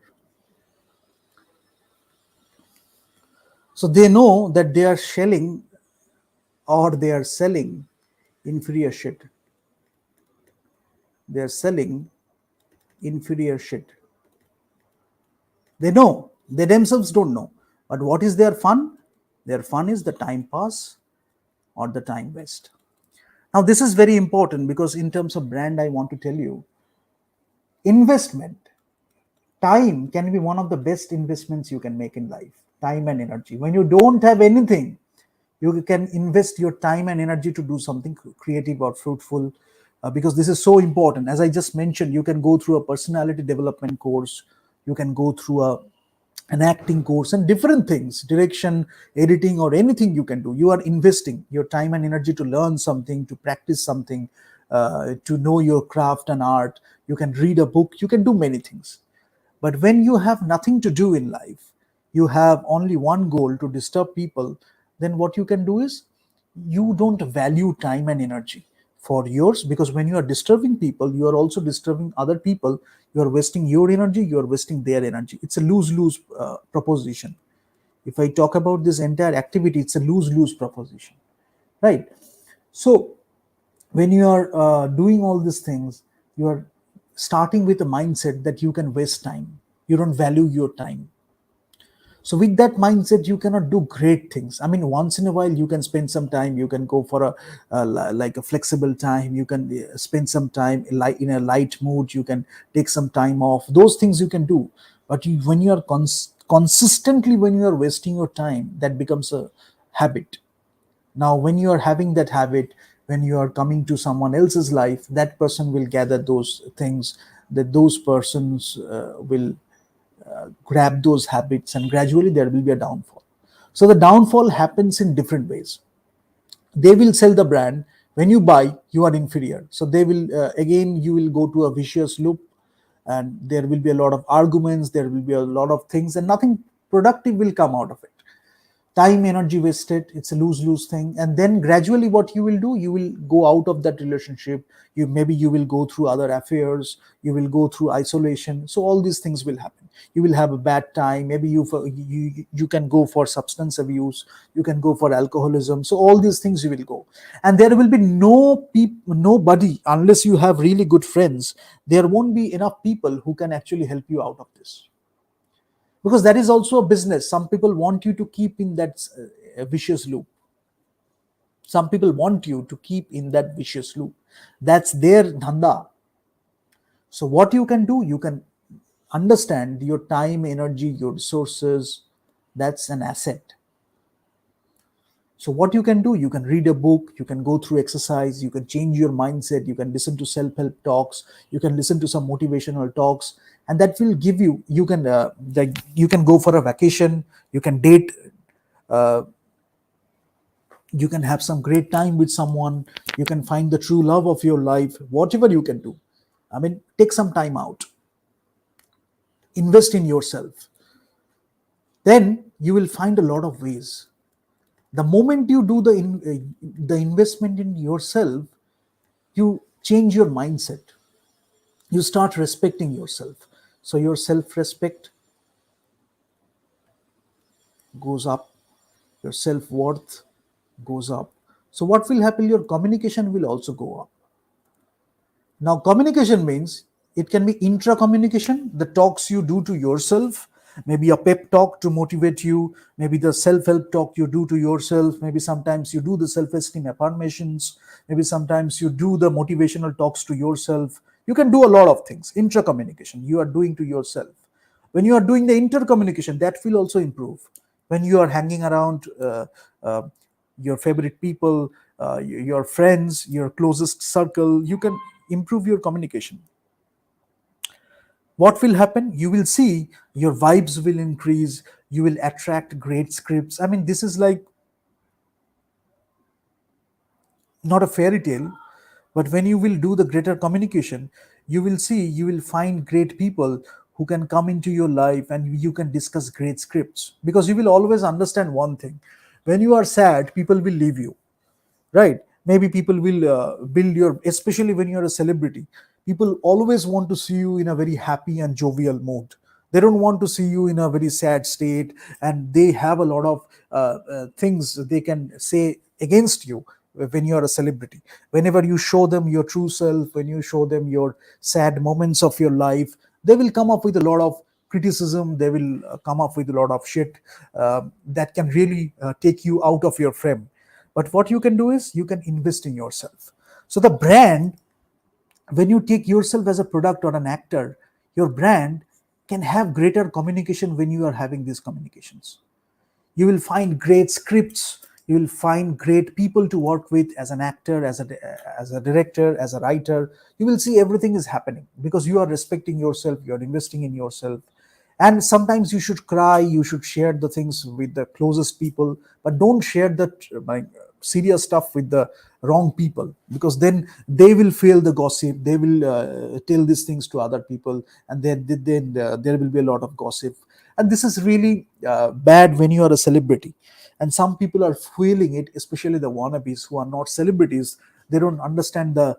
So they know that they are selling, or they are selling inferior shit. They are selling inferior shit. They know, they themselves don't know. But what is their fun? Their fun is the time pass or the time waste. Now, this is very important, because in terms of brand, I want to tell you, investment, time can be one of the best investments you can make in life. Time and energy. When you don't have anything, you can invest your time and energy to do something creative or fruitful, because this is so important. As I just mentioned, you can go through a personality development course, you can go through an acting course and different things, direction, editing, or anything you can do. You are investing your time and energy to learn something, to practice something, to know your craft and art. You can read a book, you can do many things. But when you have nothing to do in life, you have only one goal, to disturb people, then what you can do is, you don't value time and energy for yours, because when you are disturbing people, you are also disturbing other people. You are wasting your energy, you are wasting their energy. It's a lose lose proposition. If I talk about this entire activity, it's a lose lose proposition, right? So, when you are doing all these things, you are starting with a mindset that you can waste time, you don't value your time. So with that mindset, you cannot do great things. I mean, once in a while you can spend some time, you can go for like a flexible time, you can spend some time in a light mood, you can take some time off. Those things you can do. But when you are consistently, when you are wasting your time, that becomes a habit. Now when you are having that habit, when you are coming to someone else's life, that person will gather those things, that those persons will grab those habits, and gradually there will be a downfall. So the downfall happens in different ways. They will sell the brand. When you buy, you are inferior, so they will again you will go to a vicious loop, and there will be a lot of arguments, there will be a lot of things, and nothing productive will come out of it. Time, energy wasted, it's a lose-lose thing. And then gradually what you will do, you will go out of that relationship. You will go through other affairs, you will go through isolation, so all these things will happen. You will have a bad time, maybe you can go for substance abuse, you can go for alcoholism, so all these things you will go. And there will be nobody, unless you have really good friends, there won't be enough people who can actually help you out of this, because that is also a business. Some people want you to keep in that vicious loop. Some people want you to keep in that vicious loop. That's their dhanda. So what you can do, you can understand your time, energy, your resources, that's an asset. So what you can do, you can read a book, you can go through exercise, you can change your mindset, you can listen to self-help talks, you can listen to some motivational talks, and that will give you, you can go for a vacation, you can date, uh, you can have some great time with someone, you can find the true love of your life, whatever you can do. I mean, take some time out, invest in yourself. Then you will find a lot of ways. The moment you do the investment in yourself, you change your mindset, you start respecting yourself, so your self respect goes up, your self worth goes up. So what will happen, your communication will also go up. Now communication means, it can be intra communication, the talks you do to yourself, maybe a pep talk to motivate you, maybe the self help talk you do to yourself, maybe sometimes you do the self esteem affirmations, maybe sometimes you do the motivational talks to yourself. You can do a lot of things. Intra communication you are doing to yourself. When you are doing the intercommunication, that will also improve. When you are hanging around uh, your favorite people, your friends, your closest circle, you can improve your communication. What will happen, you will see your vibes will increase, you will attract great scripts. I mean, this is like not a fairy tale, but when you will do the greater communication, you will see, you will find great people who can come into your life, and you can discuss great scripts, because you will always understand one thing: when you are sad, people will leave you, right? Maybe people will build your, especially when you're a celebrity, people always want to see you in a very happy and jovial mood. They don't want to see you in a very sad state, and they have a lot of things they can say against you. When you are a celebrity, whenever you show them your true self, when you show them your sad moments of your life, they will come up with a lot of criticism, they will come up with a lot of shit that can really take you out of your frame. But what you can do is, you can invest in yourself. So the brand, when you take yourself as a product or an actor, your brand can have greater communication. When you are having these communications, you will find great scripts, you will find great people to work with, as an actor, as a director, as a writer. You will see everything is happening because you are respecting yourself, you are investing in yourself. And sometimes you should cry, you should share the things with the closest people, but don't share that serious stuff with the wrong people, because then they will feel the gossip, they will tell these things to other people, and then there will be a lot of gossip. And this is really bad when you are a celebrity. And some people are feeling it, especially the wannabes who are not celebrities. They don't understand the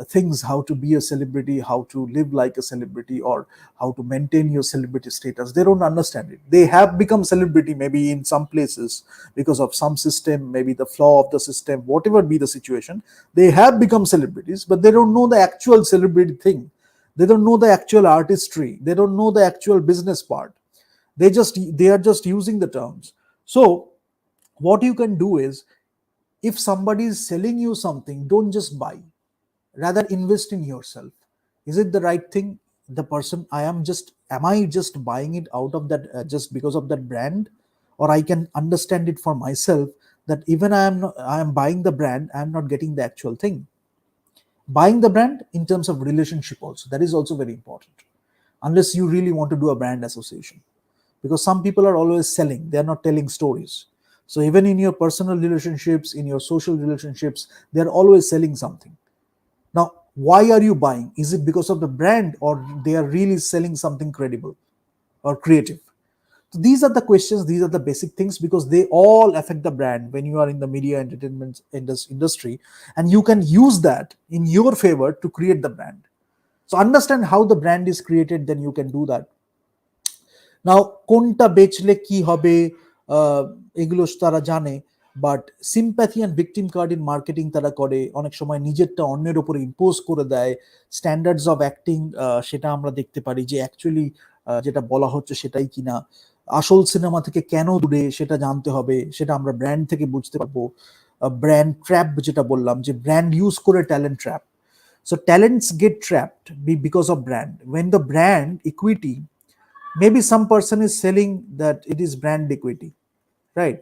things, how to be a celebrity, how to live like a celebrity, or how to maintain your celebrity status. They don't understand it. They have become celebrity maybe in some places because of some system, maybe the flaw of the system, whatever be the situation. They have become celebrities, but they don't know the actual celebrity thing. They don't know the actual artistry, they don't know the actual business part. They are just using the terms. So what you can do is, if somebody is selling you something, don't just buy, rather invest in yourself. Is it the right thing? The person, am I just buying it out of that, just because of that brand, or I can understand it for myself, that even I am buying the brand, I am not getting the actual thing. Buying the brand in terms of relationship also, that is also very important, unless you really want to do a brand association, because some people are always selling, they are not telling stories. So even in your personal relationships, in your social relationships, they are always selling something. Now, why are you buying? Is it because of the brand, or they are really selling something credible or creative? So these are the questions, these are the basic things, because they all affect the brand when you are in the media entertainment industry, and you can use that in your favor to create the brand. So understand how the brand is created, then you can do that. নাও কোনটা বেচলে কি হবে, এগুলো তারা জানে, but sympathy and victim card in marketing তারা করে, অনেক সময় নিজেরটা অন্যের উপরে ইম্পোজ করে দেয়, স্ট্যান্ডার্ডস অফ অ্যাক্টিং সেটা আমরা দেখতে পারি যে অ্যাকচুয়ালি যেটা বলা হচ্ছে সেটাই কিনা, আসল সিনেমা থেকে কেন দূরে সেটা জানতে হবে, সেটা আমরা ব্র্যান্ড থেকে বুঝতে পারবো। ব্র্যান্ড ট্র্যাপ যেটা বললাম, যে ব্র্যান্ড ইউজ করে talent trap. So talents get trapped because of brand. When the brand equity, maybe some person is selling that it is brand equity, right?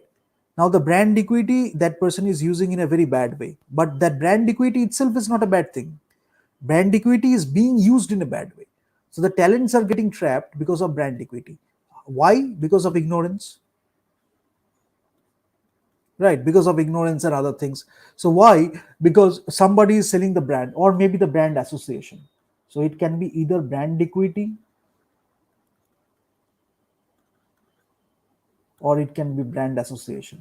Now the brand equity that person is using in a very bad way, but that brand equity itself is not a bad thing. Brand equity is being used in a bad way. So the talents are getting trapped because of brand equity. Why? Because of ignorance, right? Because of ignorance and other things. So why? Because somebody is selling the brand, or maybe the brand association. So it can be either brand equity, or it can be brand association.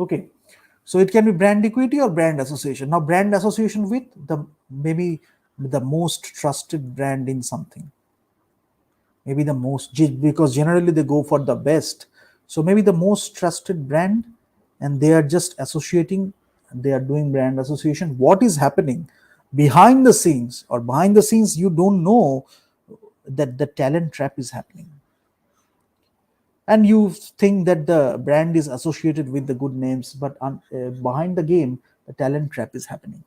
Okay, so it can be brand equity or brand association. Now brand association with the, maybe the most trusted brand in something, maybe the most, because generally they go for the best. So maybe the most trusted brand, and they are just associating, they are doing brand association. What is happening behind the scenes, or behind the scenes you don't know, that the talent trap is happening, and you think that the brand is associated with the good names, but behind the game the talent trap is happening.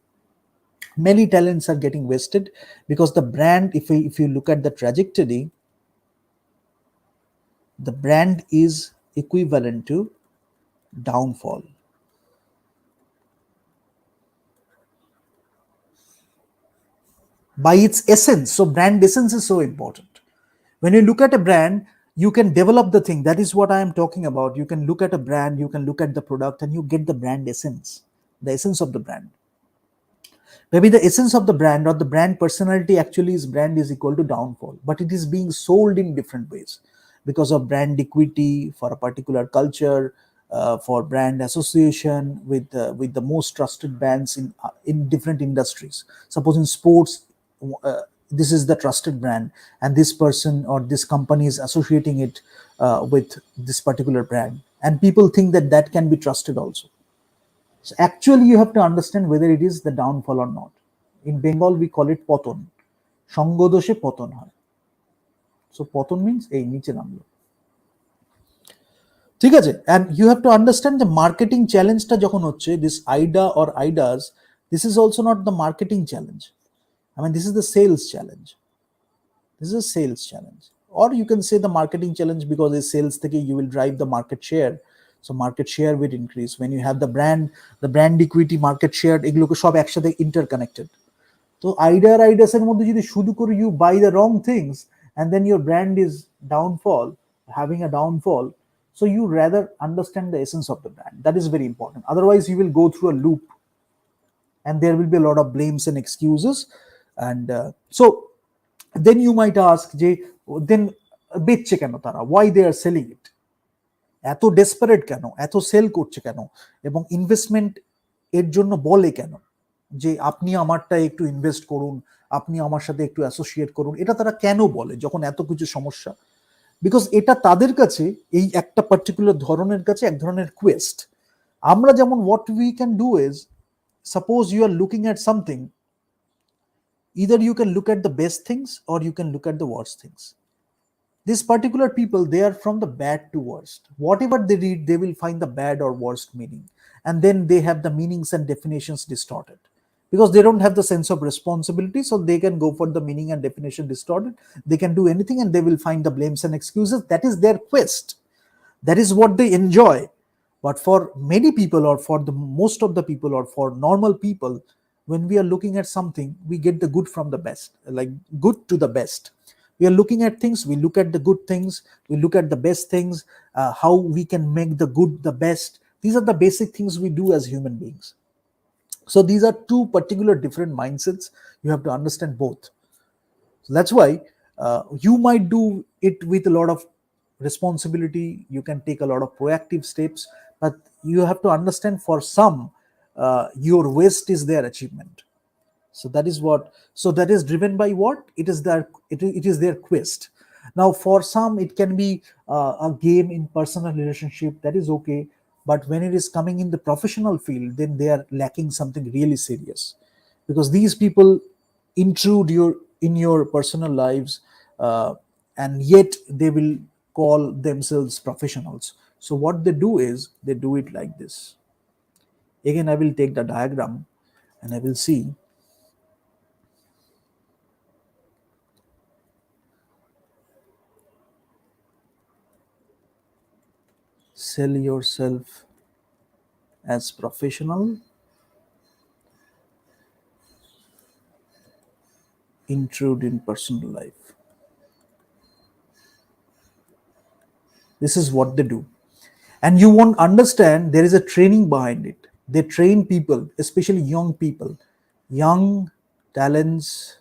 Many talents are getting wasted because the brand, if you look at the trajectory, the brand is equivalent to downfall. By its essence, so brand essence is so important. When you look at a brand, you can develop the thing, that is what I am talking about. You can look at a brand, you can look at the product, and you get the brand essence, the essence of the brand. Maybe the essence of the brand or the brand personality actually is brand is equal to downfall, but it is being sold in different ways because of brand equity for a particular culture, for brand association with the most trusted brands in different industries. Suppose in sports, this is the trusted brand, and this person or this company is associating it with this particular brand, and people think that that can be trusted also. So actually, you have to understand whether it is the downfall or not. In Bengal, we call it poton. সঙ্গদোষে পতন হয়. So পতন means এই নিচে নামলো. ঠিক আছে? And you have to understand the marketing challenge টা যখন হচ্ছে, this IDA or IDAs, this is also not the marketing challenge. I mean, this is the sales challenge. This is a sales challenge. Or you can say the marketing challenge, because in sales থেকে you will drive the market share. So market share will increase when you have the brand equity, market share, এগুলোকে সব একসাথে interconnected. তো ideas এর মধ্যে যদি শুধু করে you buy the wrong things and then your brand is having a downfall, so you rather understand the essence of the brand. That is very important. Otherwise you will go through a loop and there will be a lot of blames and excuses. And so then you might ask, যে then বেচছে কেন তারা, why they are selling it, এত desperate কেন, এত sell করছে কেন, এবং ইনভেস্টমেন্ট এর জন্য বলে কেন, যে আপনি আমারটা একটু ইনভেস্ট করুন, আপনি আমার সাথে একটু অ্যাসোসিয়েট করুন, এটা তারা কেন বলে যখন এত কিছু সমস্যা? বিকজ এটা তাদের কাছে, এই একটা পার্টিকুলার ধরনের কাছে এক ধরনের কোয়েস্ট। আমরা যেমন what we can do is, suppose you are looking at something, either you can look at the best things or you can look at the worst things. These particular people, they are from the bad to worst. Whatever they read, they will find the bad or worst meaning, and then they have the meanings and definitions distorted. because they don't have the sense of responsibility, so they can go for the meaning and definition distorted. They can do anything and they will find the blames and excuses. That is their quest, that is what they enjoy. But for many people, or for the most of the people, or for normal people, when we are looking at something, we get the good from the best, like good to the best. We are looking at things, we look at the good things, we look at the best things, how we can make the good the best. These are the basic things we do as human beings. So these are two particular different mindsets. You have to understand both. So that's why you might do it with a lot of responsibility. You can take a lot of proactive steps, but you have to understand, for some, your waste is their achievement. So that is what. So that is driven by what? It is it is their quest. Now, for some, it can be a game in personal relationship. That is okay, but when it is coming in the professional field, then they are lacking something really serious, because these people intrude in your personal lives, uh, and yet they will call themselves professionals. So what they do is they do it like this. Again, I will take the diagram and I will see. Sell yourself as professional, intrude in personal life. This is what they do. And you won't understand, there is a training behind it. They train people, especially young people, young talents,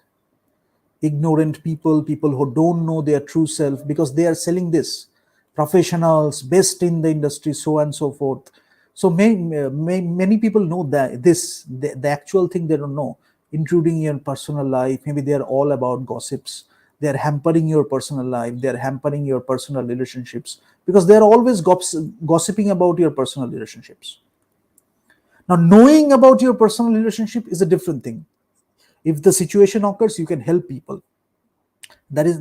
ignorant people, people who don't know their true self, because they are selling this. Professionals, best in the industry, so on and so forth. So many people know that this, the actual thing they don't know, intruding your personal life. Maybe they are all about gossips. They are hampering your personal life. They are hampering your personal relationships, because they are always gossiping about your personal relationships. Now, knowing about your personal relationship is a different thing. If the situation occurs, you can help people. That is,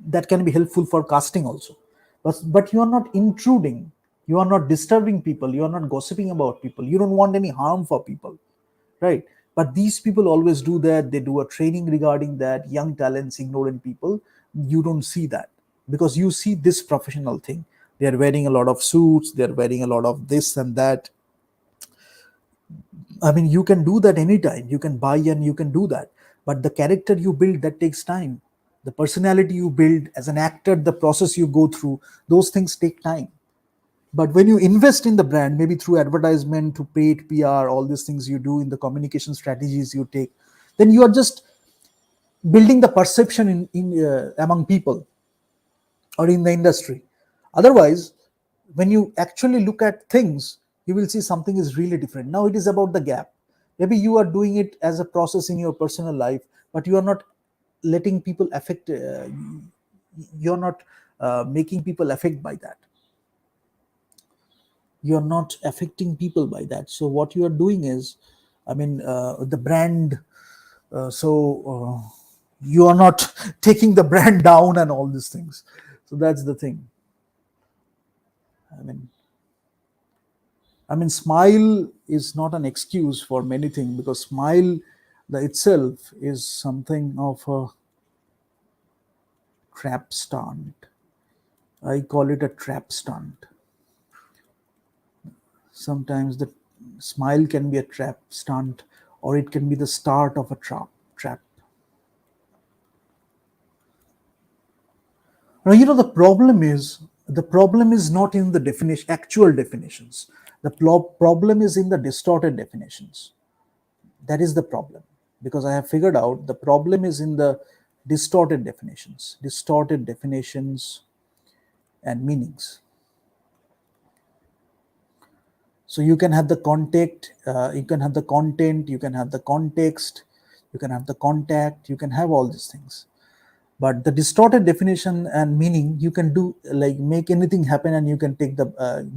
that can be helpful for casting also. But you are not intruding, you are not disturbing people, you are not gossiping about people, you don't want any harm for people, right? But these people always do that. They do a training regarding that. Young talents, ignorant people, you don't see that, because you see this professional thing. They are wearing a lot of suits, they are wearing a lot of this and that. I mean, you can do that anytime. You can buy and you can do that. But the character you build, that takes time. The personality you build as an actor, the process you go through, those things take time. But when you invest in the brand, maybe through advertisement, to paid PR, all these things you do, in the communication strategies you take, then you are just building the perception in among people or in the industry. Otherwise, when you actually look at things, you will see something is really different. Now it is about the gap. Maybe you are doing it as a process in your personal life, but you are not letting people affect. You're not making people affect by that. You're not affecting people by that. So what you are doing is, I mean, the brand. So you are not taking the brand down and all these things. So that's the thing. I mean, smile is not an excuse for many things, because smile itself is something of a trap stunt. I call it a trap stunt. Sometimes the smile can be a trap stunt, or it can be the start of a trap. Now, the problem is not in the definition, actual definitions. The problem is in the distorted definitions. That is the problem, because I have figured out the problem is in the distorted definitions and meanings. So you can have the contact, you can have the content, you can have the context, you can have the contact, you can have all these things. But the distorted definition and meaning, you can do, like, make anything happen, and you can take the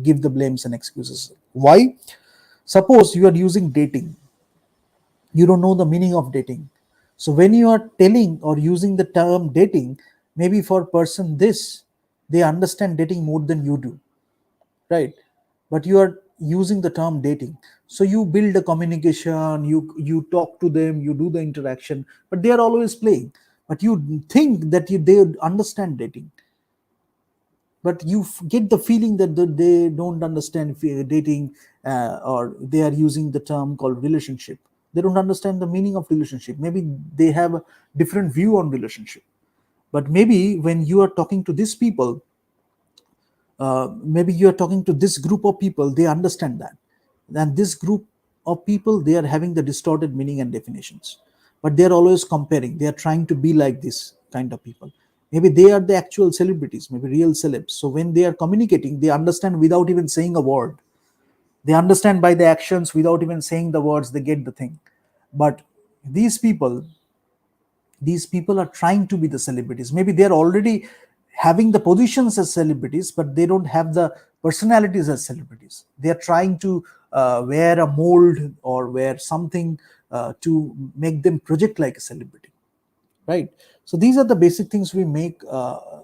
give the blames and excuses. Why? Suppose you are using dating, you don't know the meaning of dating. So when you are telling or using the term dating, maybe for person this, they understand dating more than you do, right? But you are using the term dating. So you build a communication, you talk to them, you do the interaction, but they are always playing. But you think that they understand dating, but you get the feeling that they don't understand dating, or they are using the term called relationship. They don't understand the meaning of relationship. Maybe they have a different view on relationship. But maybe when you are talking to these people, maybe you are talking to this group of people, they understand that. And this group of people, they are having the distorted meaning and definitions, but they are always comparing, they are trying to be like this kind of people. Maybe they are the actual celebrities, maybe real celebs. So when they are communicating, they understand without even saying a word. They understand by the actions without even saying the words, they get the thing. But these people, these people are trying to be the celebrities. Maybe they are already having the positions as celebrities, but they don't have the personalities as celebrities. They are trying to wear a mold or wear something to make them project like a celebrity, right? So these are the basic things we make,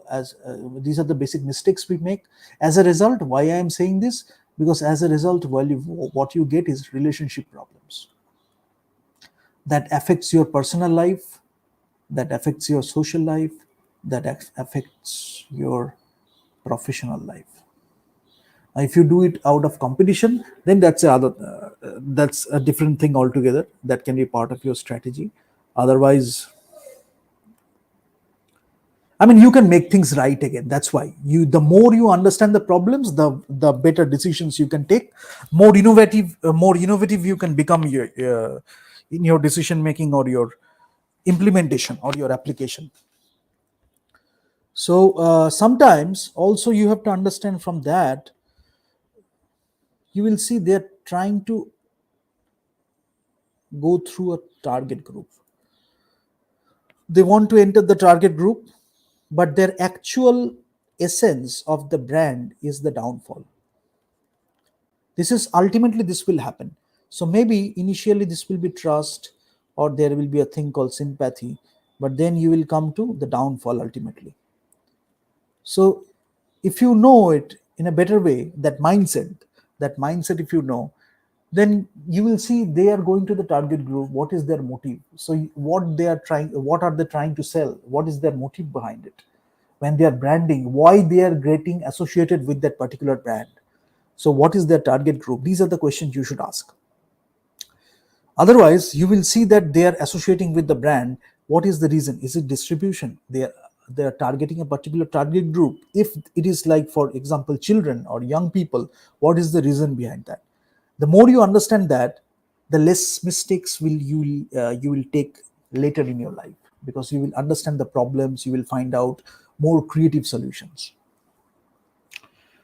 as these are the basic mistakes we make. As a result, why I am saying this, because as a result, what you get is relationship problems that affects your personal life, that affects your social life, that affects your professional life. If you do it out of competition, then that's a different thing altogether. That can be part of your strategy. Otherwise, I mean, you can make things right again. That's why the more you understand the problems, the better decisions you can take. More innovative you can become in your decision making or your implementation or your application. So sometimes also you have to understand from that, you will see they're trying to go through a target group. They want to enter the target group, but their actual essence of the brand is the downfall. This is ultimately this will happen. So maybe initially this will be trust, or there will be a thing called sympathy, but then you will come to the downfall ultimately. So if you know it in a better way, that mindset, if you know, then you will see they are going to the target group. What is their motive? So what are they trying to sell? What is their motive behind it? When they are branding, why they are getting associated with that particular brand? So what is their target group? These are the questions you should ask. Otherwise, you will see that they are associating with the brand. What is the reason? Is it distribution? They are targeting a particular target group. If it is like, for example, children or young people, what is the reason behind that? The more you understand that, the less mistakes you will take later in your life, because you will understand the problems. You will find out more creative solutions.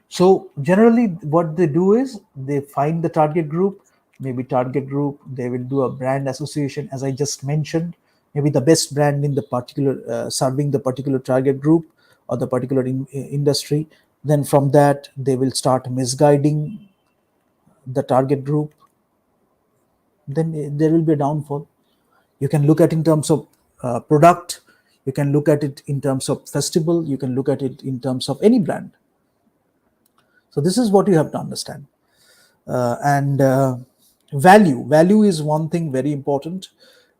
So generally, what they do is they find the target group, maybe target group, they will do a brand association, as I just mentioned, maybe the best brand in the particular serving the particular target group or the particular industry. Then from that, they will start misguiding the target group. Then there will be a downfall. You can look at in terms of product, you can look at it in terms of festival, you can look at it in terms of any brand. So this is what you have to understand. And value is one thing very important,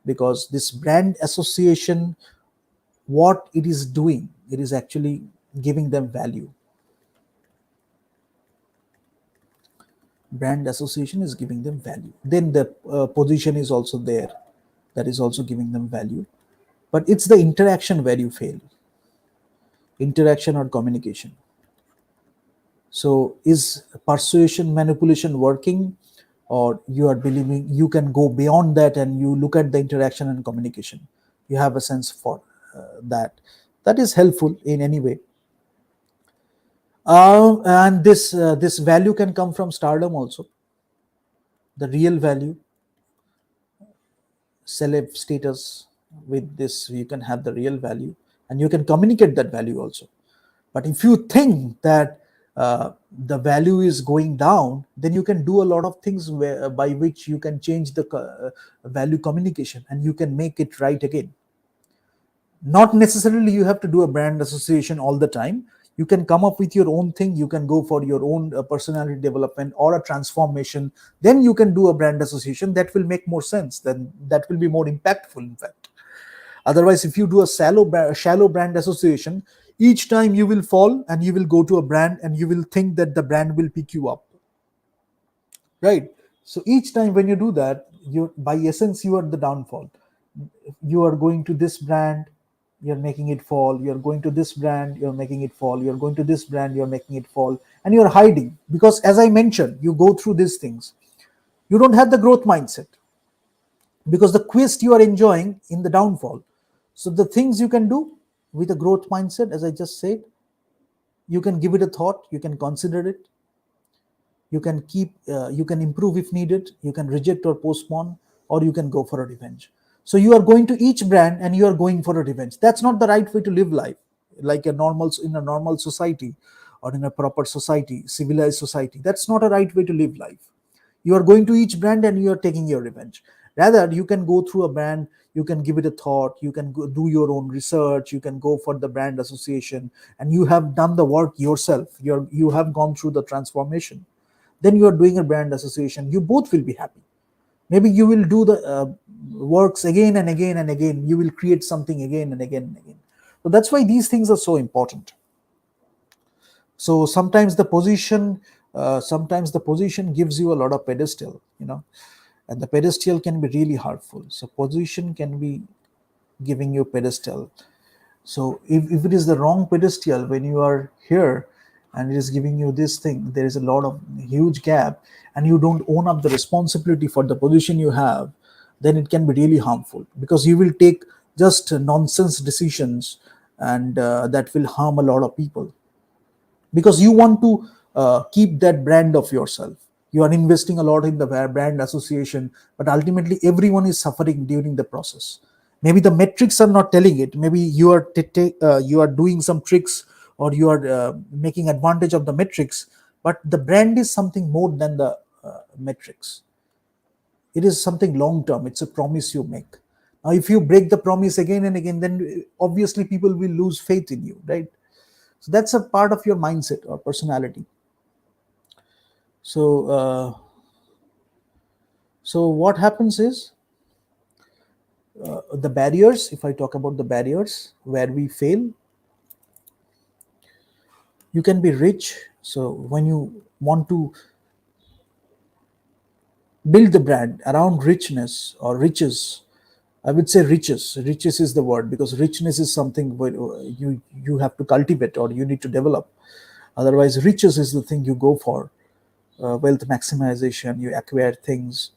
because this brand association, what it is doing, it is actually giving them value. Brand association is giving them value. Then the position is also there, that is also giving them value. But it's the interaction where you fail, interaction or communication. So is persuasion, manipulation working, or you are believing you can go beyond that and you look at the interaction and communication? You have a sense for that. That is helpful in any way. And this value can come from stardom also. The real value, celeb status, with this you can have the real value, and you can communicate that value also. But if you think that the value is going down, then you can do a lot of things by which you can change the value communication and you can make it right again. Not necessarily you have to do a brand association all the time. You can come up with your own thing, you can go for your own personality development or a transformation, then you can do a brand association. That will make more sense, then that will be more impactful, in fact. Otherwise, if you do a shallow brand association, each time you will fall and you will go to a brand and you will think that the brand will pick you up, right? So each time when you do that, you, by essence, you are the downfall. You are going to this brand, you're making it fall. You're going to this brand, you're making it fall. You're going to this brand, you're making it fall, and you're hiding because, as I mentioned, you go through these things. You don't have the growth mindset because the quest you are enjoying in the downfall. So the things you can do with a growth mindset, as I just said, you can give it a thought, you can consider it, you can improve if needed, you can reject or postpone, or you can go for a revenge. So you are going to each brand and you are going for a revenge. That's not the right way to live life, like in a normal society or in a proper society, civilized society. That's not a right way to live life. You are going to each brand and you are taking your revenge. Rather, you can go through a brand, you can give it a thought, you can go do your own research, you can go for the brand association, and you have done the work yourself. You have gone through the transformation. Then you are doing a brand association. You both will be happy. Maybe you will do the works again and again and again. You will create something again and again and again. So that's why these things are so important. So sometimes the position gives you a lot of pedestal, and the pedestal can be really hurtful. So position can be giving you pedestal. So if it is the wrong pedestal, when you are here and it is giving you this thing, there is a lot of huge gap, and you don't own up the responsibility for the position you have, then it can be really harmful because you will take just nonsense decisions, and that will harm a lot of people because you want to keep that brand of yourself. You are investing a lot in the brand association, but ultimately everyone is suffering during the process. Maybe the metrics are not telling it. Maybe you are doing some tricks, or you are making advantage of the metrics, but the brand is something more than the metrics. It is something long term. It's a promise you make. Now if you break the promise again and again, then obviously people will lose faith in you, right? So that's a part of your mindset or personality. So so what happens is, the barriers, if I talk about the barriers where we fail, you can be rich. So when you want to build the brand around richness or riches, I would say riches is the word, because richness is something where you have to cultivate or you need to develop. Otherwise, riches is the thing you go for. Wealth maximization, you acquire things,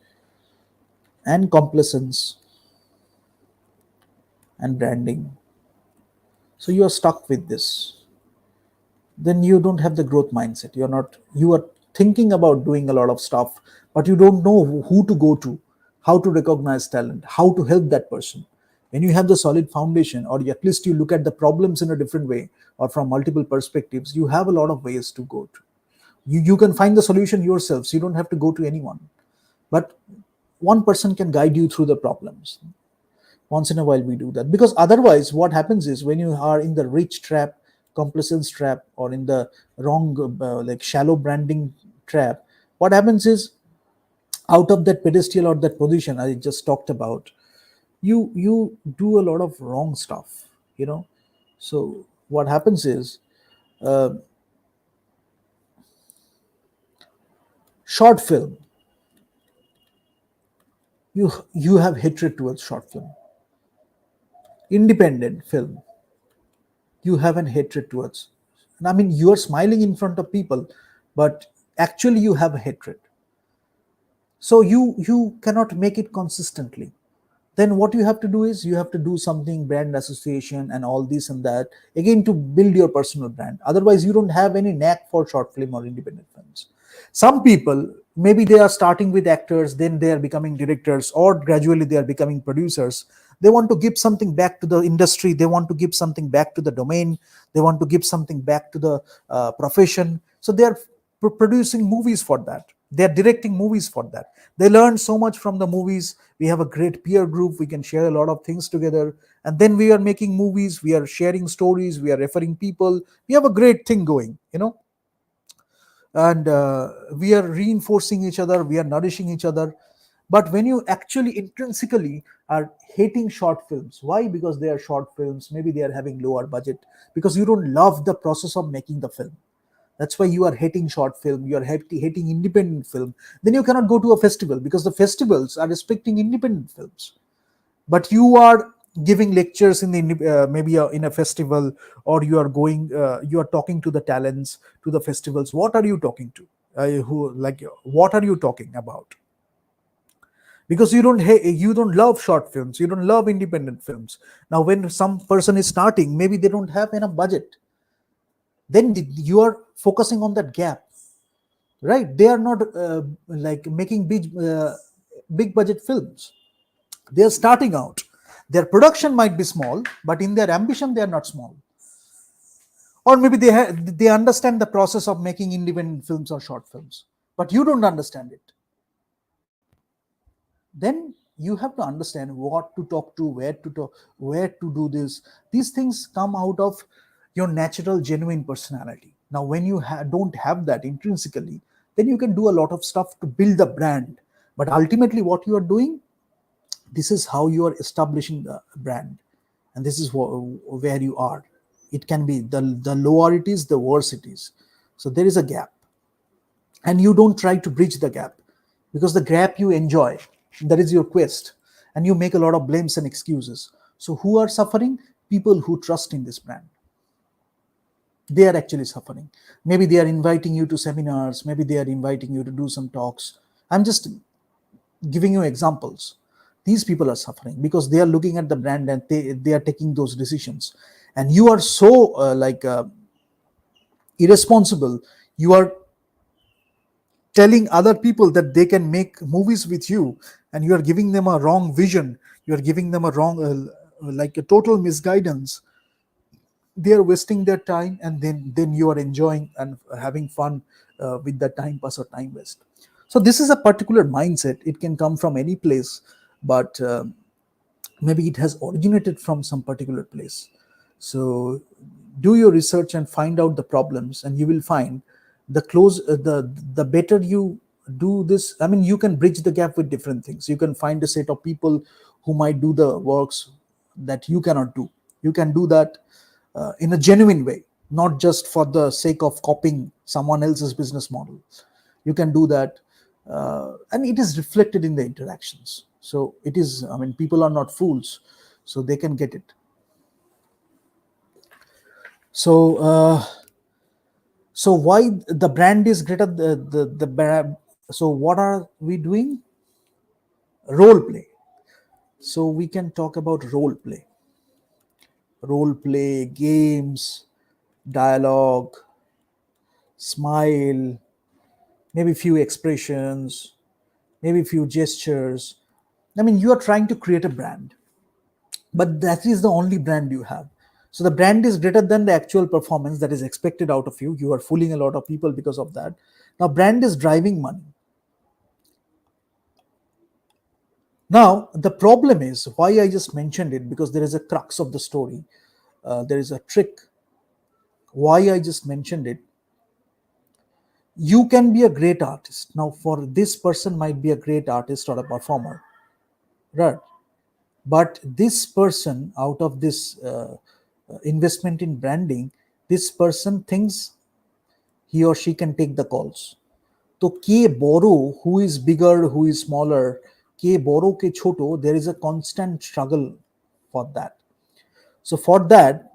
and complacence and branding. So you are stuck with this. Then you don't have the growth mindset. You are thinking about doing a lot of stuff, but you don't know who to go to, how to recognize talent, how to help that person. When you have the solid foundation, or at least you look at the problems in a different way or from multiple perspectives, you have a lot of ways to go to. You can find the solution yourself, so you don't have to go to anyone. But one person can guide you through the problems. Once in a while we do that, because otherwise what happens is, when you are in the rich trap, complacence trap, or in the wrong like shallow branding trap, what happens is, out of that pedestal or that position I just talked about, you do a lot of wrong stuff. So what happens is, uh, short film, you have hatred towards short film. Independent film, you have an hatred towards. And I mean, you are smiling in front of people, but actually you have a hatred. So you cannot make it consistently. Then what you have to do is, you have to do something brand association and all this and that, again, to build your personal brand. Otherwise you don't have any knack for short film or independent films. Some people, maybe they are starting with actors, then they are becoming directors, or gradually they are becoming producers. They want to give something back to the industry, they want to give something back to the domain, they want to give something back to the profession. So they are producing movies for that. They are directing movies for that. They learn so much from the movies. We have a great peer group, we can share a lot of things together, and then we are making movies, we are sharing stories, we are referring people, we have a great thing going, and we are reinforcing each other, we are nourishing each other. But when you actually intrinsically are hating short films, why? Because they are short films, maybe they are having lower budget, because you don't love the process of making the film. That's why you are hating short film, you are hating independent film. Then you cannot go to a festival, because the festivals are respecting independent films. But you are giving lectures in the maybe in a festival, or you are going, you are talking to the talents, to the festivals. What are you talking to, who like what are you talking about? Because you don't love short films, you don't love independent films. Now when some person is starting, maybe they don't have enough budget, then you are focusing on that gap, right? They are not like making big budget films. They are starting out. Their production might be small, but in their ambition they are not small. Or maybe they understand the process of making independent films or short films, but you don't understand it. Then you have to understand what to talk to, where to talk, where to do this. These things come out of your natural genuine personality. Now when you don't have that intrinsically, then you can do a lot of stuff to build the brand. But ultimately what you are doing, this is how you are establishing the brand, and this is where you are. It can be the lower it is, the worse it is. So there is a gap, and you don't try to bridge the gap, because the gap you enjoy, that is your quest, and you make a lot of blames and excuses. So who are suffering? People who trust in this brand, they are actually suffering. Maybe they are inviting you to seminars, maybe they are inviting you to do some talks. I'm just giving you examples. These people are suffering because they are looking at the brand, and they are taking those decisions. And you are so irresponsible. You are telling other people that they can make movies with you, and you are giving them a wrong vision. You are giving them a wrong like a total misguidance. They are wasting their time, and then you are enjoying and having fun with the time pass or time waste. So this is a particular mindset. It can come from any place, but maybe it has originated from some particular place. So do your research and find out the problems, and you will find the better you do this. I mean, you can bridge the gap with different things. You can find a set of people who might do the works that you cannot do. You can do that in a genuine way, not just for the sake of copying someone else's business model. You can do that, and it is reflected in the interactions. So it is, I mean, people are not fools, so they can get it. So so why the brand is greater, the brand. So what are we doing? Role play. So we can talk about role play, games, dialogue, smile, maybe few expressions, maybe few gestures. I mean, you are trying to create a brand, but that is the only brand you have. So the brand is greater than the actual performance that is expected out of you. You are fooling a lot of people because of that. Now brand is driving money. Now the problem is why I just mentioned it, because there is a crux of the story. There is a trick. Why I just mentioned it. You can be a great artist. Now for this person might be a great artist or a performer, right? But this person, out of this investment in branding, this person thinks he or she can take the calls. So ke boro, who is bigger, who is smaller, ke boro ke choto, there is a constant struggle for that. So for that,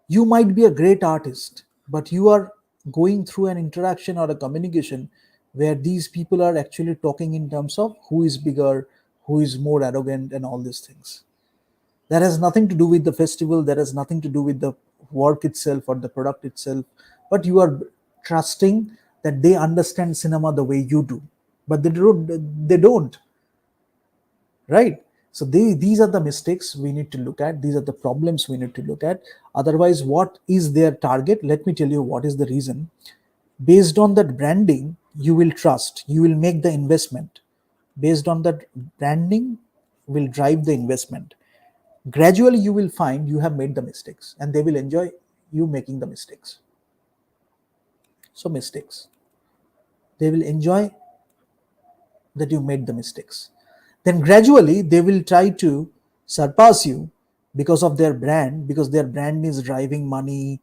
you might be a great artist, but you are going through an interaction or a communication where these people are actually talking in terms of who is bigger, who is more arrogant, and all these things. That has nothing to do with the festival, that has nothing to do with the work itself or the product itself, but you are trusting that they understand cinema the way you do, but they don't, right? So these are the mistakes we need to look at, these are the problems we need to look at. Otherwise, what is their target? Let me tell you what is the reason. Based on that branding, you will trust, you will make the investment. Based on that branding will drive the investment. Gradually you will find you have made the mistakes and they will enjoy you making the mistakes. So mistakes, they will enjoy that you made the mistakes. Then gradually they will try to surpass you because of their brand, because their brand is driving money.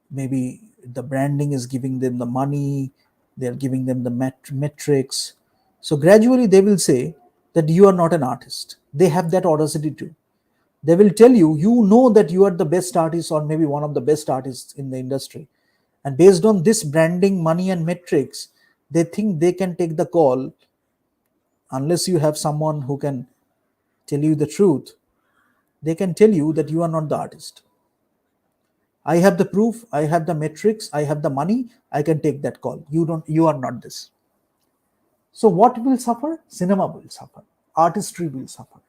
Maybe the branding is giving them the money, they're giving them the metrics. So gradually they will say that you are not an artist. They have that audacity too. They will tell you, you know that you are the best artist or maybe one of the best artists in the industry. And based on this branding, money, and metrics, they think they can take the call. Unless you have someone who can tell you the truth, they can tell you that you are not the artist. I have the proof, I have the metrics, I have the money, I can take that call. You don't, you are not this. So what will suffer? Cinema will suffer. Artistry will suffer.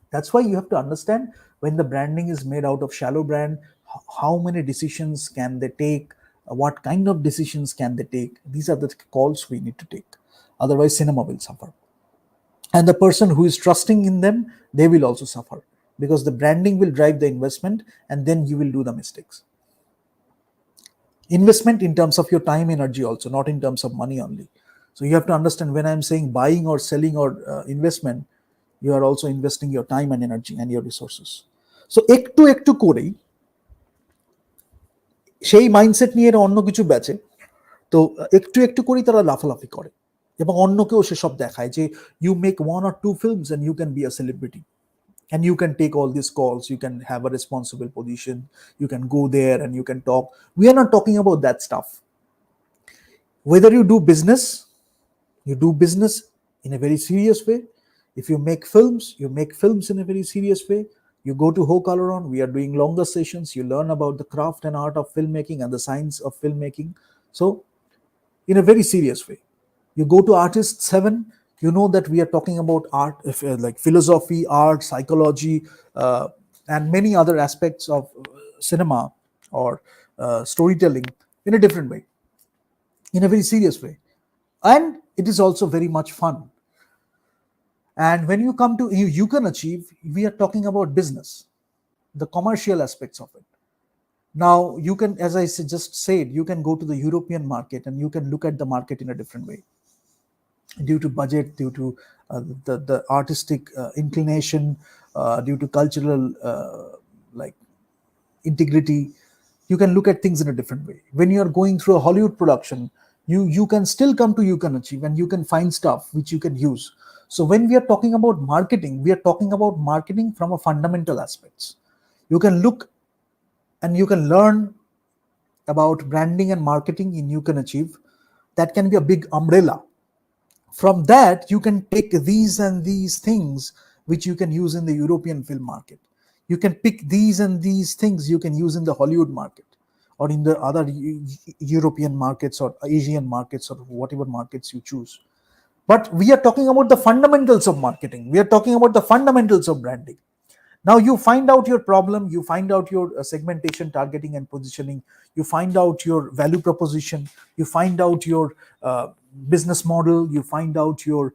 That's why you have to understand, when the branding is made out of shallow brand, how many decisions can they take, what kind of decisions can they take. These are the calls we need to take. Otherwise, cinema will suffer. And the person who is trusting in them, they will also suffer, because the branding will drive the investment and then you will do the mistakes. Investment in terms of your time, energy also, not in terms of money only. So you have to understand, when I'm saying buying or selling or investment, you are also investing your time and energy and your resources. So একটু একটু করেই সেই mindset নিয়ে এরা অন্য কিছু বেচে। তো একটু একটু করেই তারা লাফালাফি করে এবং অন্যকেও সেসব দেখায় যে you make 1 or 2 films and you can be a celebrity and you can take all these calls, you can have a responsible position, you can go there and you can talk. We are not talking about that stuff. Whether you do business, you do business in a very serious way. If you make films in a very serious way. You go to Hokalaron, we are doing longer sessions, you learn about the craft and art of filmmaking and the science of filmmaking. So in a very serious way. You go to Artist 7, you know that we are talking about art, like philosophy, art, psychology, and many other aspects of cinema or storytelling in a different way, in a very serious way. And it is also very much fun. And when you come to you can achieve, we are talking about business, the commercial aspects of it. Now you can, as I just said, you can go to the European market and you can look at the market in a different way, due to budget, due to the artistic inclination, due to cultural like integrity. You can look at things in a different way. When you are going through a Hollywood production, you can still come to You Can Achieve and you can find stuff which you can use. So when we are talking about marketing, we are talking about marketing from a fundamental aspects. You can look and you can learn about branding and marketing in You Can Achieve. That can be a big umbrella. From that, you can take these and these things which you can use in the European film market. You can pick these and these things you can use in the Hollywood market or in the other European markets or Asian markets or whatever markets you choose. But we are talking about the fundamentals of marketing. We are talking about the fundamentals of branding. Now you find out your problem, you find out your segmentation, targeting, and positioning. You find out your value proposition. You find out your business model. You find out your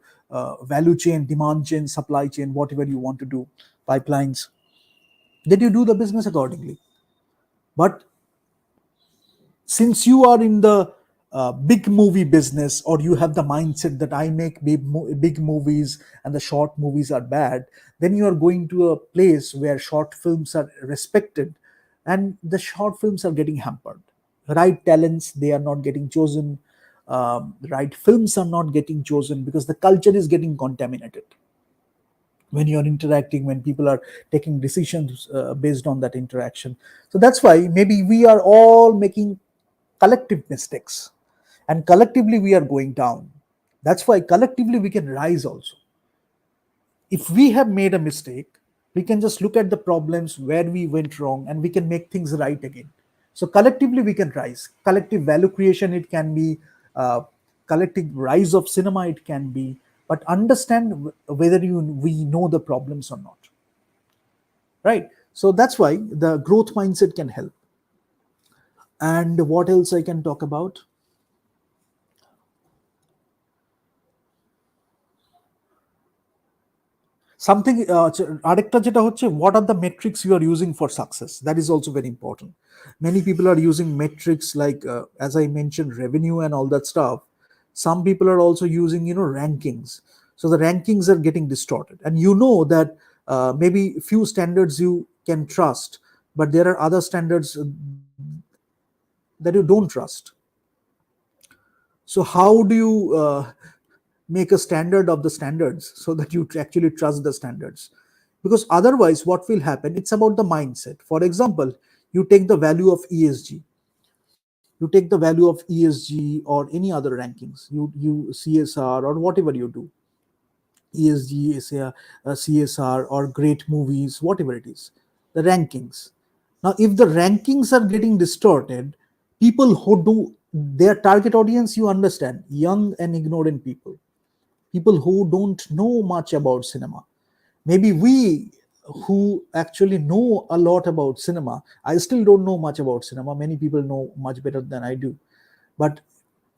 value chain, demand chain, supply chain, whatever you want to do, pipelines. Then you do the business accordingly. But since you are in the big movie business, or you have the mindset that I make big movies and the short movies are bad, then you are going to a place where short films are respected and the short films are getting hampered. Right talents, they are not getting chosen. Right films are not getting chosen because the culture is getting contaminated. When you're interacting, when people are taking decisions based on that interaction. So that's why maybe we are all making collective mistakes and collectively we are going down. That's why collectively we can rise also. If we have made a mistake, we can just look at the problems where we went wrong and we can make things right again. So collectively we can rise. Collective value creation, it can be collective rise of cinema, it can be. But understand whether we know the problems or not, right? So that's why the growth mindset can help. And what else I can talk about? Something আরেকটা যেটা হচ্ছে, what are the metrics you are using for success? That is also very important. Many people are using metrics like, as I mentioned, revenue and all that stuff. Some people are also using, rankings. So the rankings are getting distorted, and you know that maybe few standards you can trust, but there are other standards that you don't trust. So how do you make a standard of the standards so that you actually trust the standards? Because otherwise what will happen, it's about the mindset. For example, you take the value of ESG, you take the value of ESG or any other rankings, you CSR or whatever you do, ESG, CSR, or great movies, whatever it is, the rankings. Now, if the rankings are getting distorted, people who do their target audience, you understand, young and ignorant people who don't know much about cinema. Maybe we who actually know a lot about cinema, I still don't know much about cinema. Many people know much better than I do. But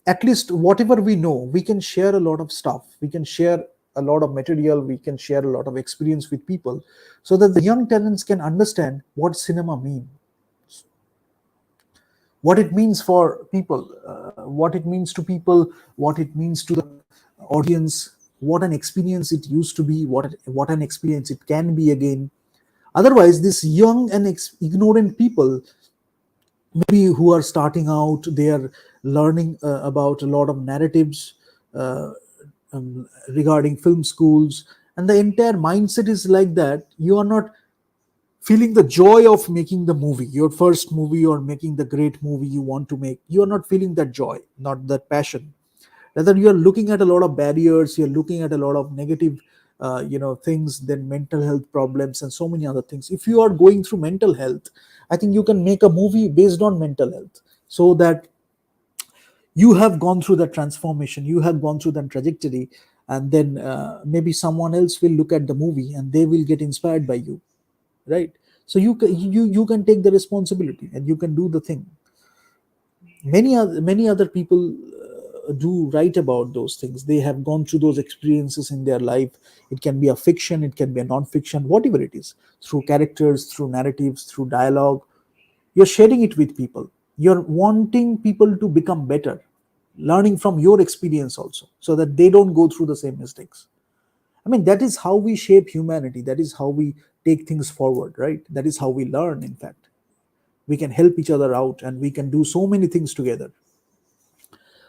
at least whatever we know, we can share a lot of stuff, we can share a lot of material, we can share a lot of experience with people, so that the young talents can understand what cinema means, what it means for people, what it means to people, what it means to the audience, what an experience it used to be, what an experience it can be again. Otherwise, these young and ignorant people, maybe who are starting out, they are learning about a lot of narratives uh, regarding film schools, and the entire mindset is like that. You are not feeling the joy of making the movie, your first movie, or making the great movie you want to make. You are not feeling that joy, not that passion. Rather, you are looking at a lot of barriers, you're looking at a lot of negative things, then mental health problems and so many other things. If you are going through mental health, I think you can make a movie based on mental health, so that you have gone through that transformation, you have gone through that trajectory, and then maybe someone else will look at the movie and they will get inspired by you, right? So you can take the responsibility and you can do the thing. Many other people do write about those things. They have gone through those experiences in their life. It can be a fiction, it can be a non-fiction, whatever it is, through characters, through narratives, through dialogue. You're sharing it with people, you're wanting people to become better, learning from your experience also, so that they don't go through the same mistakes. I mean, that is how we shape humanity, that is how we take things forward, right? That is how we learn, in fact. We can help each other out and we can do so many things together.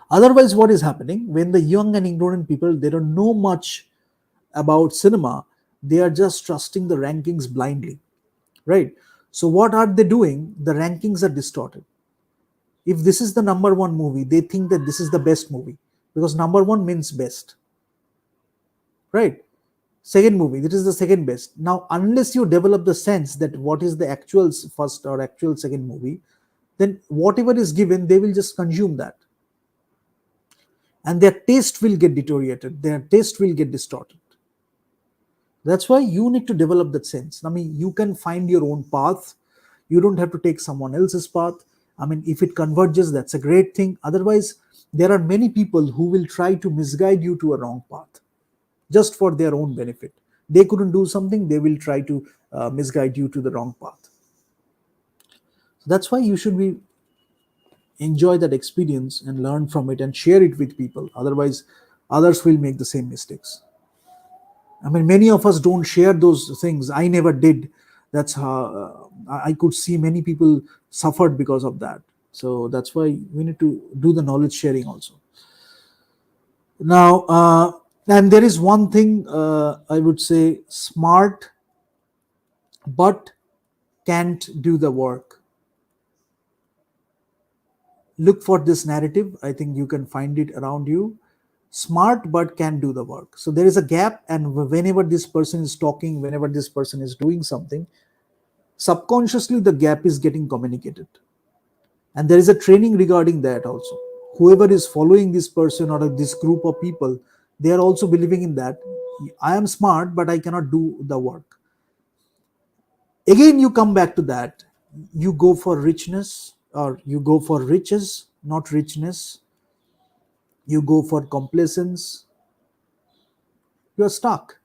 Otherwise, what is happening, when the young and ignorant people, they don't know much about cinema, they are just trusting the rankings blindly, right? So what are they doing? The rankings are distorted. If this is the number one movie, they think that this is the best movie, because number one means best, right? Second movie, this is the second best. Now, unless you develop the sense that what is the actual first or actual second movie, then whatever is given, they will just consume that, and their taste will get deteriorated, their taste will get distorted. That's why you need to develop that sense. I mean, you can find your own path, you don't have to take someone else's path. I mean, if it converges, that's a great thing. Otherwise, there are many people who will try to misguide you to a wrong path just for their own benefit. They couldn't do something, they will try to misguide you to the wrong path. That's why you should be enjoy that experience and learn from it and share it with people. Otherwise, others will make the same mistakes. I mean, many of us don't share those things. I never did. That's how I could see many people suffered because of that. So that's why we need to do the knowledge sharing also. Now, and there is one thing, I would say: smart but can't do the work. Look for this narrative. I think you can find it around you. Smart but can do the work. So there is a gap, and whenever this person is talking, whenever this person is doing something, subconsciously the gap is getting communicated. And there is a training regarding that also. Whoever is following this person or this group of people, they are also believing in that. I am smart, but I cannot do the work. Again, you come back to that. You go for richness, or you go for riches, not richness, you go for complacence, you're stuck.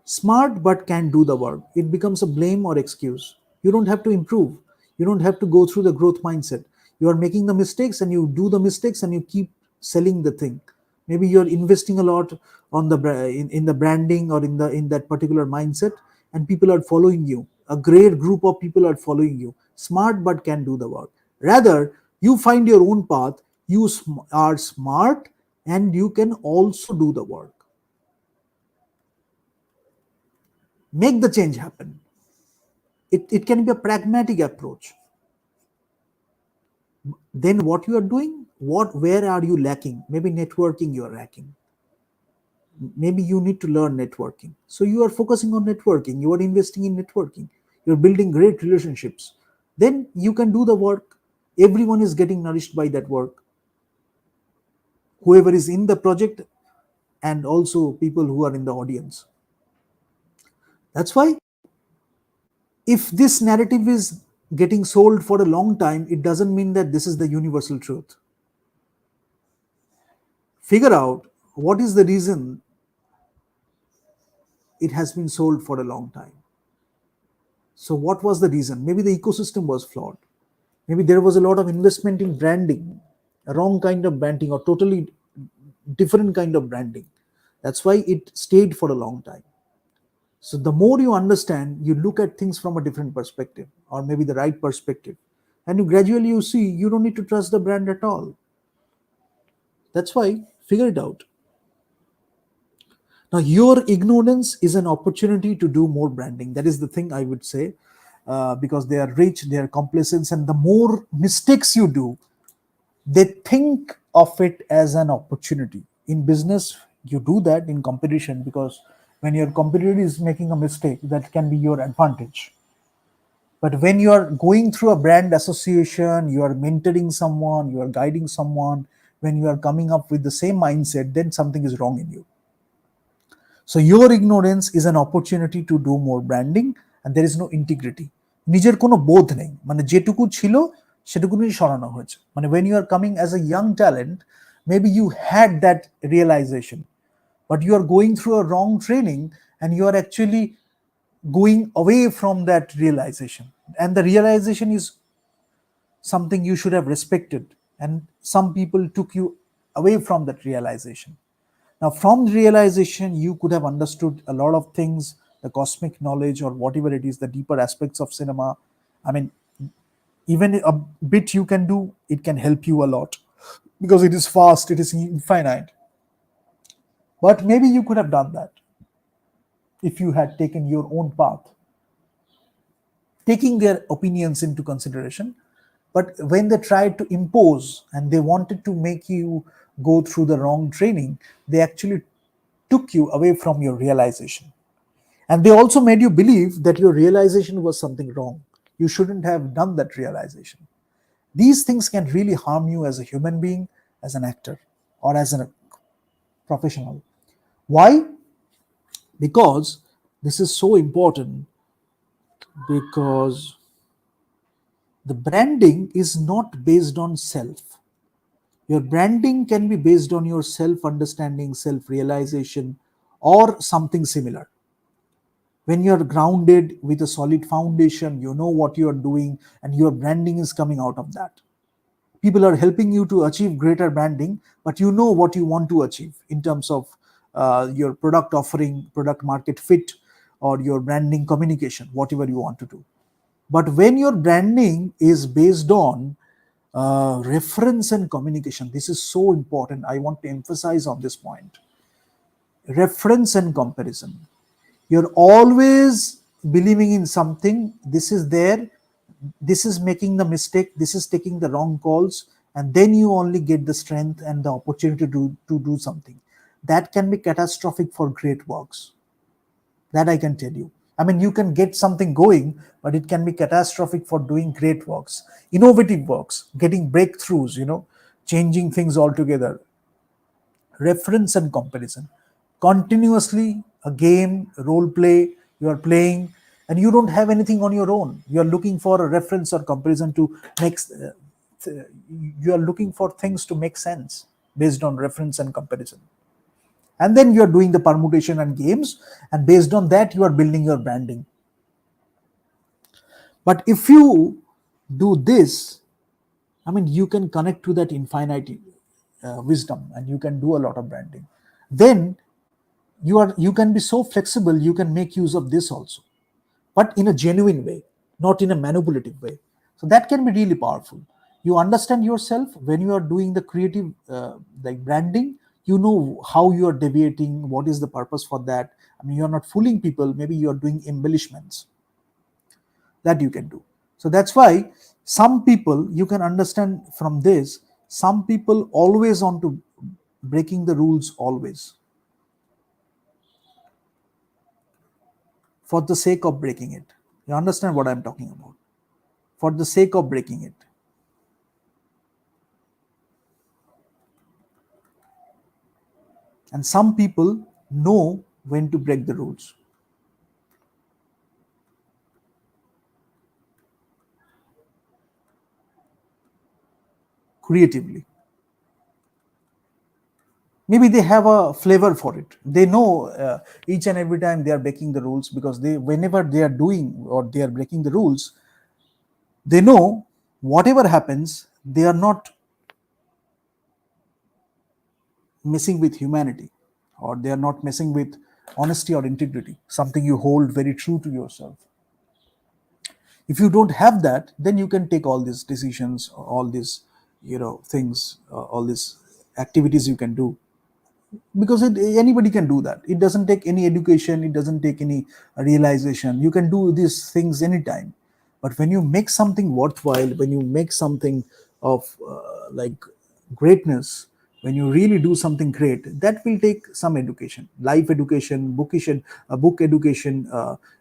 Smart but can't do the work. It becomes a blame or excuse. You don't have to improve. You don't have to go through the growth mindset. You are making the mistakes and you do the mistakes and you keep selling the thing. Maybe you're investing a lot on in the branding or in that particular mindset, and people are following you. A great group of people are following you. Smart but can do the work. Rather, you find your own path. Are smart and you can also do the work. Make the change happen. It can be a pragmatic approach. Then what you are doing, where are you lacking? Maybe networking you are lacking. Maybe you need to learn networking. So you are focusing on networking, you are investing in networking, you're building great relationships. Then you can do the work. Everyone is getting nourished by that work. Whoever is in the project and also people who are in the audience. That's why if this narrative is getting sold for a long time, it doesn't mean that this is the universal truth. Figure out what is the reason it has been sold for a long time. So, what was the reason? Maybe the ecosystem was flawed. Maybe there was a lot of investment in branding, a wrong kind of branding, or totally different kind of branding. That's why it stayed for a long time. So, the more you understand, you look at things from a different perspective, or maybe the right perspective, and you gradually you see you don't need to trust the brand at all. That's why figure it out. Now, your ignorance is an opportunity to do more branding. That is the thing I would say, because they are rich, they are complacent, and the more mistakes you do, they think of it as an opportunity. In business, you do that in competition because when your competitor is making a mistake, that can be your advantage. But when you are going through a brand association, you are mentoring someone, you are guiding someone, when you are coming up with the same mindset, then something is wrong in you. So your ignorance is an opportunity to do more branding, and there is no integrity. নিজের কোনো বোধ নেই, মানে যেটুকু ছিল সেটুকুনি সরানো হয়েছে। মানে when you are coming as a young talent, maybe you had that realization, but you are going through a wrong training and you are actually going away from that realization, and the realization is something you should have respected, and some people took you away from that realization. Now, from the realization, you could have understood a lot of things, the cosmic knowledge, or whatever it is, the deeper aspects of cinema. I mean, even a bit you can do, it can help you a lot because it is fast, it is infinite. But maybe you could have done that if you had taken your own path, taking their opinions into consideration. But when they tried to impose and they wanted to make you go through the wrong training, they actually took you away from your realization. And they also made you believe that your realization was something wrong. You shouldn't have done that realization. These things can really harm you as a human being, as an actor, or as a professional. Why? Because this is so important, because the branding is not based on self. Your branding can be based on your self understanding, self realization, or something similar. When you're grounded with a solid foundation, you know what you're doing, and your branding is coming out of that. People are helping you to achieve greater branding, but you know what you want to achieve in terms of your product offering, product market fit, or your branding communication, whatever you want to do. But when your branding is based on reference and communication, this is so important. I want to emphasize on this point. Reference and comparison. You're always believing in something. This is there. This is making the mistake. This is taking the wrong calls. And then you only get the strength and the opportunity to do something. That can be catastrophic for great works. That I can tell you. I mean, you can get something going, but it can be catastrophic for doing great works, innovative works, getting breakthroughs, changing things altogether. Reference and comparison. Continuously, a game, role play, you are playing, and you don't have anything on your own. You are looking for a reference or comparison to make you are looking for things to make sense based on reference and comparison, and then you are doing the permutation and games, and based on that you are building your branding. But if you do this, I mean, you can connect to that infinite wisdom, and you can do a lot of branding. Then you can be so flexible, you can make use of this also, but in a genuine way, not in a manipulative way. So that can be really powerful. You understand yourself when you are doing the creative like branding. You know how you are deviating, what is the purpose for that. I mean, you are not fooling people. Maybe you are doing embellishments that you can do. So that's why some people, you can understand from this, some people always on to breaking the rules always, for the sake of breaking it. You understand what I'm talking about? For the sake of breaking it. And some people know when to break the rules creatively. Maybe they have a flavor for it. They know each and every time they are breaking the rules, because they, whenever they are doing or they are breaking the rules, they know whatever happens, they are not messing with humanity, or they are not messing with honesty or integrity, something you hold very true to yourself. If you don't have that, then you can take all these decisions, all these things, all these activities you can do, because anybody can do that. It doesn't take any education, it doesn't take any realization. You can do these things anytime. But when you make something worthwhile, when you make something of like greatness, when you really do something great, that will take some education, life education, book education,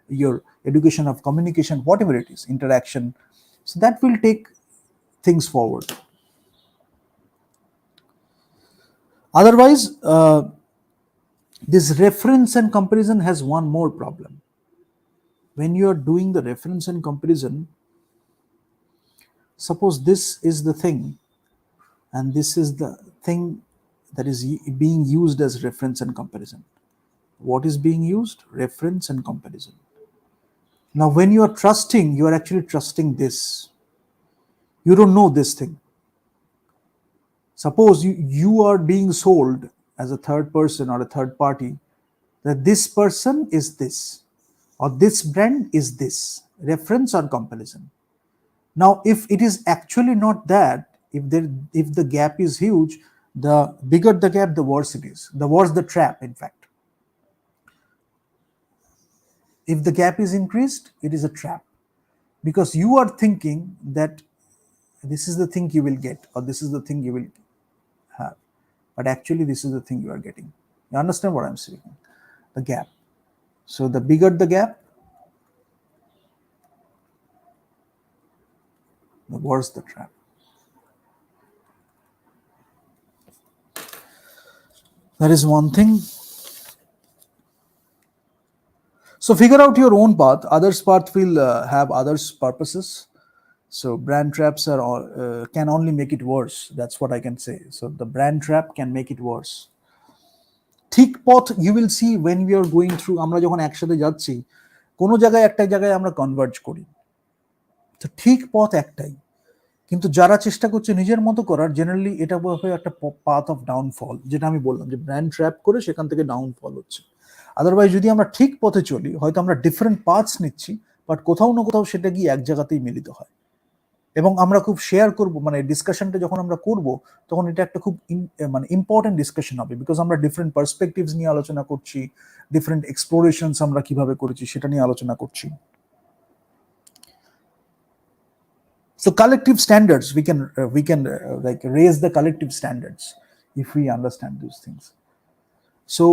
your education of communication, whatever it is, interaction. So that will take things forward. Otherwise, this reference and comparison has one more problem. When you are doing the reference and comparison, suppose this is the thing, and this is the thing that is being used as reference and comparison. What is being used? Reference and comparison. Now, when you are trusting, you are actually trusting this. You don't know this thing. Suppose you are being sold as a third person or a third party, that this person is this, or this brand is this, reference or comparison. Now, if it is actually not that, if the gap is huge, the bigger the gap, the worse it is. The worse the trap, in fact. If the gap is increased, it is a trap, because you are thinking that this is the thing you will get, or this is the thing you will have, but actually this is the thing you are getting. You understand what I'm saying? The gap. So the bigger the gap, the worse the trap. That is one thing. So figure out your own path. Others' path will have others' purposes. So brand traps are can only make it worse. That's what I can say. So the brand trap can make it worse. ঠিক পথ you will see when we are going through, আমরা যখন একসাথে যাচ্ছি, কোনো জায়গায় একটা জায়গায় আমরা কনভার্জ করি। তো ঠিক পথ একটাই, কিন্তু যারা চেষ্টা করছে নিজের মতো করার, জেনারেলি এটা হবে একটা পাথ অফ ডাউনফল, যেটা আমি বললাম যে ব্র্যান্ড ট্র্যাপ করে সেখান থেকে ডাউনফল হচ্ছে। আদারওয়াইজ যদি আমরা ঠিক পথে চলি, হয়তো আমরা ডিফারেন্ট পাথস নিচ্ছি, বাট কোথাও না কোথাও সেটা গিয়ে এক জায়গাতেই মিলিত হয়। এবং আমরা খুব শেয়ার করব, মানে ডিসকাশনটা যখন আমরা করব, তখন এটা একটা খুব মানে ইম্পর্টেন্ট ডিসকাশন হবে, বিকজ আমরা ডিফারেন্ট পার্সপেক্টিভস নিয়ে আলোচনা করছি, ডিফারেন্ট এক্সপ্লোরেশনস আমরা কিভাবে করেছি সেটা নিয়ে আলোচনা করছি। So collective standards, we can like raise the collective standards if we understand those things. So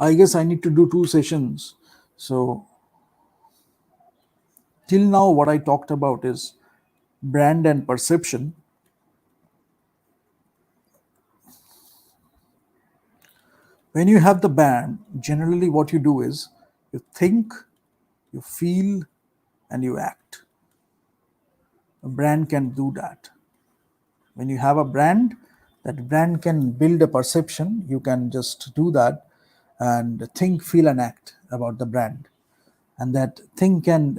I guess I need to do 2 sessions. So till now what I talked about is brand and perception. When you have the brand, generally what you do is you think, you feel, and you act. A brand can do that. When you have a brand, that brand can build a perception. You can just do that and think, feel, and act about the brand. And that thing can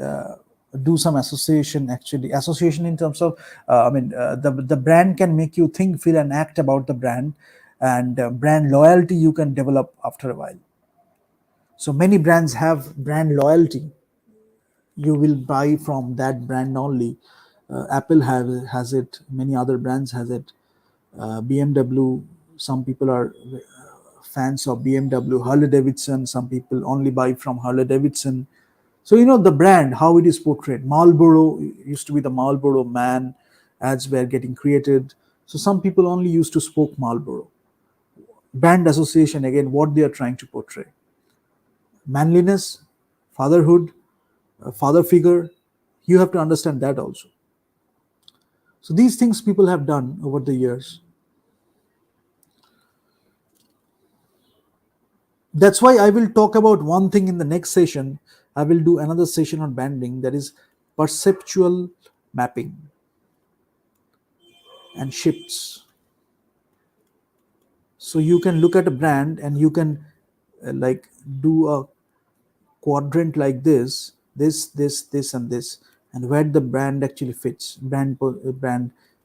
do some association, actually association in terms of the brand can make you think, feel, and act about the brand. And brand loyalty you can develop after a while. So many brands have brand loyalty. You will buy from that brand only. Apple has it, many other brands has it. BMW, some people are fans of BMW. Harley Davidson, some people only buy from Harley Davidson. So the brand, how it is portrayed. Marlboro used to be the Marlboro man. Ads were getting created. So some people only used to smoke Marlboro. Brand association, again, what they are trying to portray. Manliness, fatherhood, father figure. You have to understand that also. So these things people have done over the years. That's why I will talk about one thing in the next session. I will do another session on branding, that is perceptual mapping and shifts. So you can look at a brand and you can like do a quadrant like this, and this, and where the brand actually fits. Brand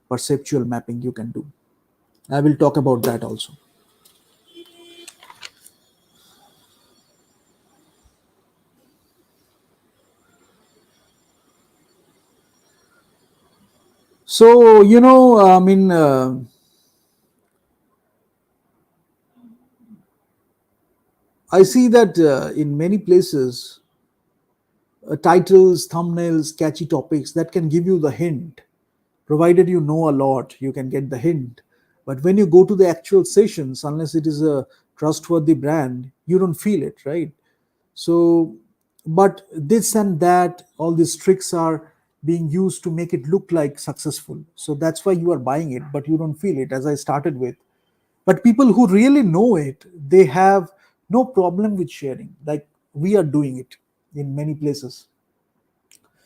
perceptual mapping you can do. I will talk about that also. So I see that in many places, titles, thumbnails, catchy topics that can give you the hint. Provided you know a lot, you can get the hint. But when you go to the actual sessions, unless it is a trustworthy brand, you don't feel it, right? So, but this and that, all these tricks are being used to make it look like successful. So that's why you are buying it, but you don't feel it, as I started with. But people who really know it, they have no problem with sharing, like we are doing it in many places.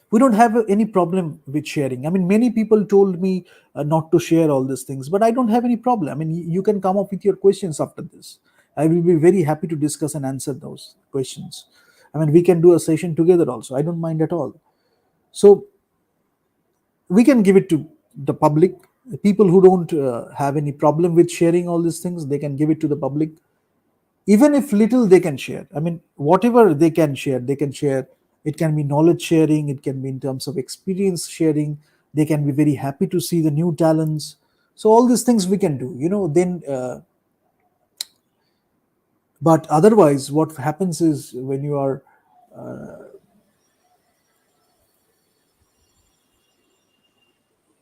We don't have any problem with sharing. I mean, many people told me not to share all these things, but I don't have any problem. I mean, you can come up with your questions after this. I will be very happy to discuss and answer those questions. I mean, we can do a session together also, I don't mind at all. So we can give it to the public. People who don't have any problem with sharing all these things, they can give it to the public. Even if little, they can share. I mean, whatever they can share, they can share. It can be knowledge sharing, it can be in terms of experience sharing. They can be very happy to see the new talents. So all these things we can do, then but otherwise what happens is, when you are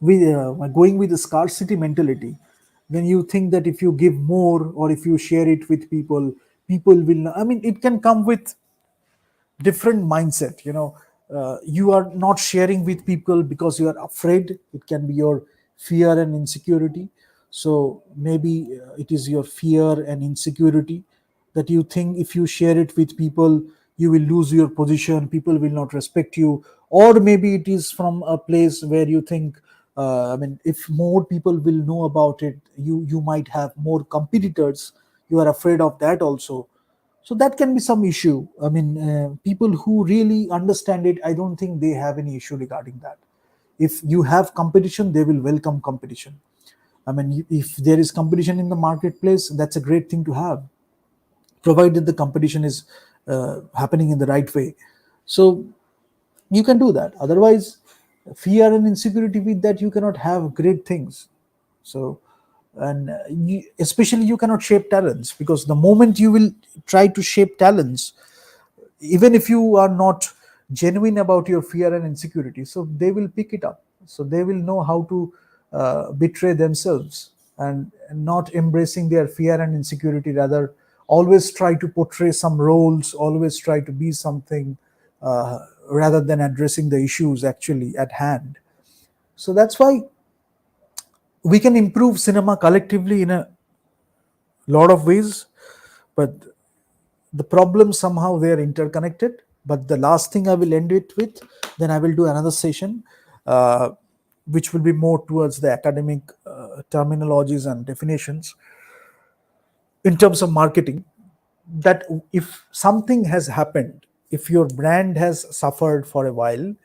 going with the scarcity mentality, when you think that if you give more or if you share it with people, people will not, I mean, it can come with different mindset. You are not sharing with people because you are afraid. It can be your fear and insecurity. So maybe it is your fear and insecurity, that you think if you share it with people, you will lose your position, people will not respect you. Or maybe it is from a place where you think, I mean, if more people will know about it, you might have more competitors. You are afraid of that also. So that can be some issue. I mean, people who really understand it, I don't think they have any issue regarding that. If you have competition, they will welcome competition. I mean, if there is competition in the marketplace, that's a great thing to have, provided the competition is happening in the right way. So you can do that. Otherwise, fear and insecurity, with that you cannot have great things. So, and especially you cannot shape talents, because the moment you will try to shape talents, even if you are not genuine about your fear and insecurity, so they will pick it up. So they will know how to betray themselves, and not embracing their fear and insecurity, rather always try to portray some roles, always try to be something, rather than addressing the issues actually at hand. So that's why we can improve cinema collectively in a lot of ways, but the problems somehow they are interconnected. But the last thing I will end it with, then I will do another session, uh, which will be more towards the academic terminologies and definitions in terms of marketing. That if something has happened, if your brand has suffered for a while,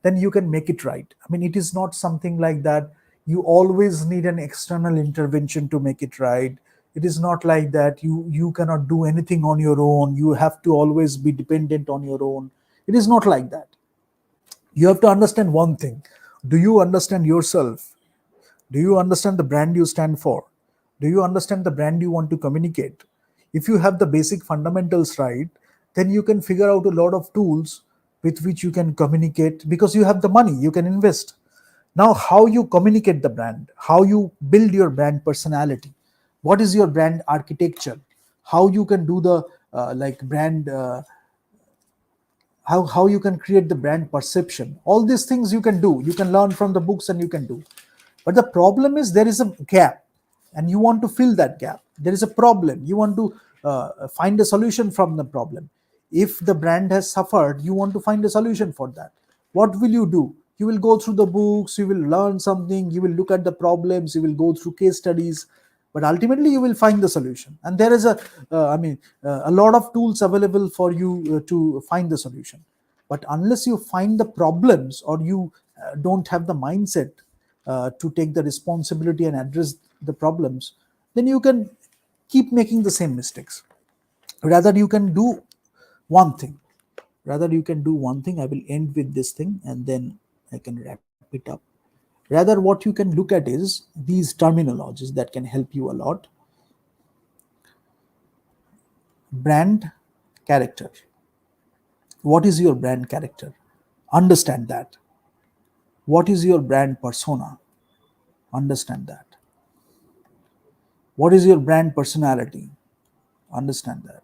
then you can make it right. I mean, it is not something like that you always need an external intervention to make it right. It is not like that you cannot do anything on your own, you have to always be dependent on your own. It is not like that. You have to understand one thing: do you understand yourself? Do you understand the brand you stand for? Do you understand the brand you want to communicate? If you have the basic fundamentals right, then you can figure out a lot of tools with which you can communicate, because you have the money, you can invest. Now, how you communicate the brand, how you build your brand personality, what is your brand architecture, how you can do the like brand how you can create the brand perception, all these things you can do, you can learn from the books and you can do. But the problem is there is a gap, and you want to fill that gap. There is a problem, you want to find a solution from the problem. If the brand has suffered, you want to find a solution for that. What will you do? You will go through the books, you will learn something, you will look at the problems, you will go through case studies, but ultimately you will find the solution. And there is a lot of tools available for you to find the solution. But unless you find the problems, or you don't have the mindset to take the responsibility and address the problems, then you can keep making the same mistakes. Rather you can do one thing. I will end with this thing and then I can wrap it up. Rather, what you can look at is these terminologies that can help you a lot. Brand character. What is your brand character? Understand that. What is your brand persona? Understand that. What is your brand personality? Understand that.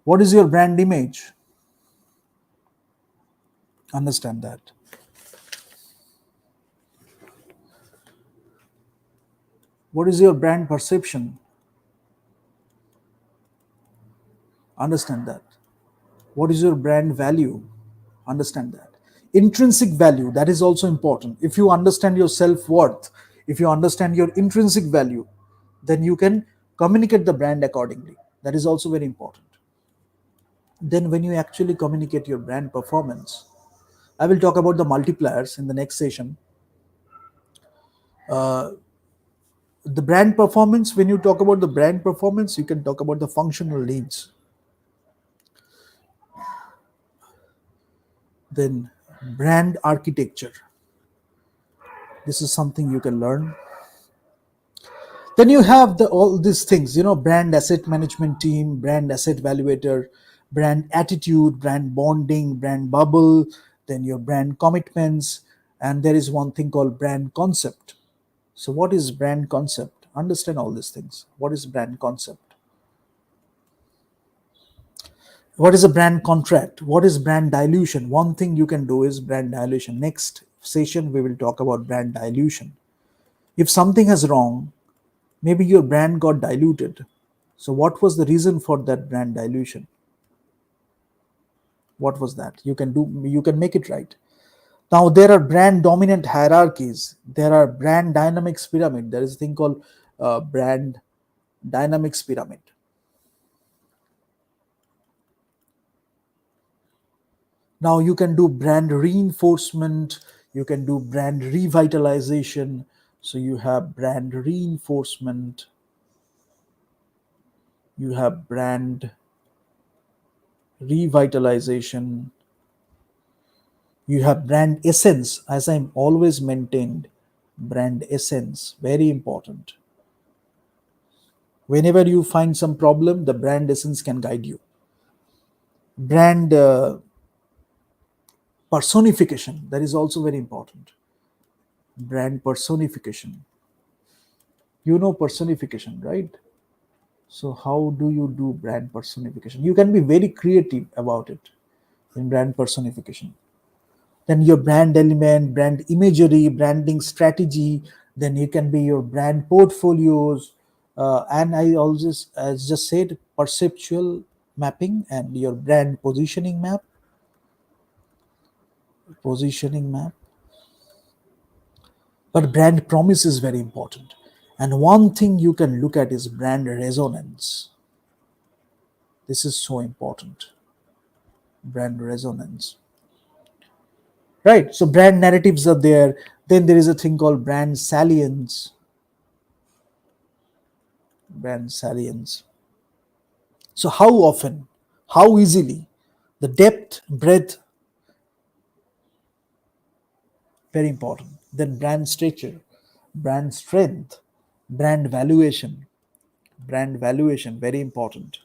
What is your brand image? Understand that. What is your brand perception? Understand that. What is your brand value? Understand that. Intrinsic value, that is also important. If you understand your self-worth, if you understand your intrinsic value, then you can communicate the brand accordingly. That is also very important. Then when you actually communicate your brand performance, I will talk about the multipliers in the next session. The brand performance, when you talk about the brand performance, you can talk about the functional needs. Then brand architecture, this is something you can learn. Then you have the all these things, brand asset management team, brand asset evaluator, brand attitude, brand bonding, brand bubble, then your brand commitments, and there is one thing called brand concept. So what is brand concept? Understand all these things. What is brand concept? What is a brand contract? What is brand dilution? One thing you can do is brand dilution. Next session we will talk about brand dilution. If something is wrong, maybe your brand got diluted. So what was the reason for that brand dilution? What was that? You can make it right. Now there are brand dominant hierarchies. There are brand dynamics pyramid. There is a thing called brand dynamics pyramid. Now you can do brand reinforcement, you can do brand revitalization. So you have brand reinforcement, you have brand revitalization, you have brand essence. As I'm always maintained, brand essence, very important. Whenever you find some problem, the brand essence can guide you. Brand personification, that is also very important. Brand personification, personification, right? So how do you do brand personification? You can be very creative about it in brand personification. Then your brand element, brand imagery, branding strategy. Then you can be your brand portfolios, and I always, as just said, perceptual mapping and your brand positioning map. But brand promise is very important. And one thing you can look at is brand resonance. This is so important. Brand resonance. Right? So brand narratives are there. Then there is a thing called brand salience. Brand salience. So how often, how easily, the depth, breadth, very important. Then brand stature, brand strength, brand valuation. Brand valuation, very important.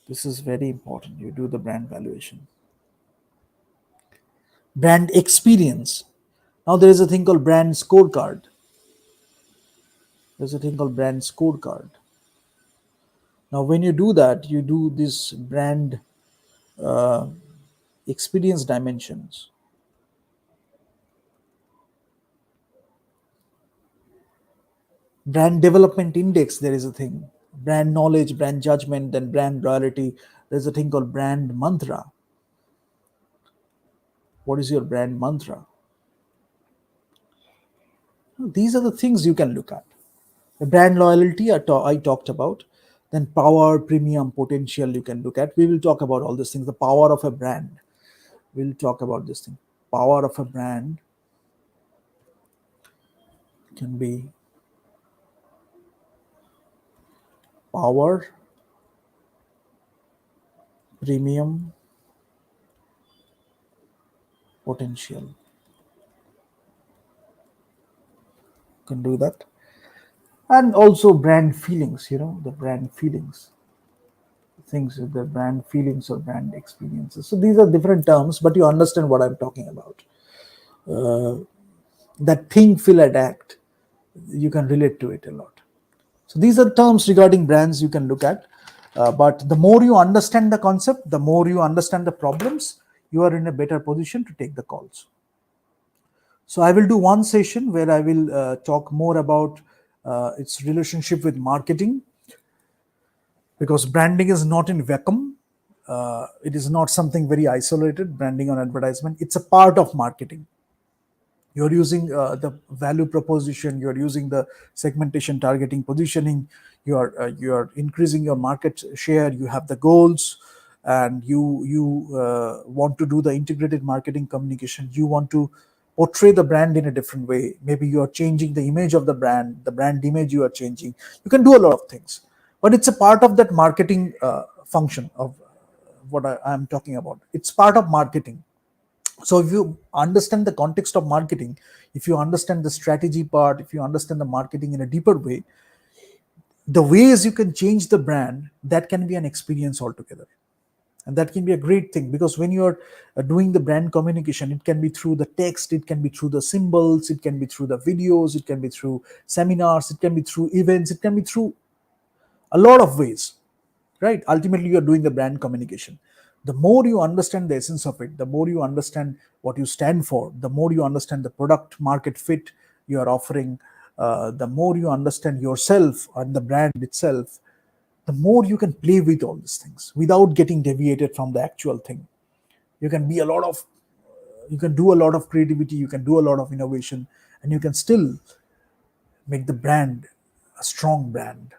This is very important. You do the brand valuation. Brand experience. Now there is a thing called brand scorecard. There's a thing called brand scorecard. Now when you do that, you do this brand uh, experience dimensions. Brand development index, there is a thing. Brand knowledge, brand judgment, then brand loyalty. There's a thing called brand mantra. What is your brand mantra? These are the things you can look at. The brand loyalty I talked about. Then power, premium, potential you can look at. We will talk about all these things. The power of a brand. We'll talk about this thing. Power of a brand can be power, premium, potential. You can do that. And also brand feelings, the brand feelings. Things, the brand feelings or brand experiences. So these are different terms, but you understand what I'm talking about. That think, feel, and act, you can relate to it a lot. So these are terms regarding brands you can look at. But the more you understand the concept, the more you understand the problems, you are in a better position to take the calls. So I will do one session where I will talk more about its relationship with marketing, because branding is not in vacuum. It is not something very isolated. Branding on advertisement, it's a part of marketing. You're using the value proposition, you're using the segmentation, targeting, positioning, you're increasing your market share, you have the goals, and you want to do the integrated marketing communication. You want to portray the brand in a different way. Maybe you are changing the image of the brand image you are changing. You can do a lot of things, but it's a part of that marketing function of what I'm talking about. It's part of marketing. So if you understand the context of marketing, if you understand the strategy part, if you understand the marketing in a deeper way, the ways you can change the brand, that can be an experience altogether. And that can be a great thing, because when you're doing the brand communication, it can be through the text, it can be through the symbols, it can be through the videos, it can be through seminars, it can be through events, it can be through a lot of ways. Right? Ultimately you're doing the brand communication. The more you understand the essence of it, the more you understand what you stand for, the more you understand the product market fit you are offering, the more you understand yourself and the brand itself, the more you can play with all these things without getting deviated from the actual thing. You can be a lot of you can do a lot of creativity, you can do a lot of innovation, and you can still make the brand a strong brand.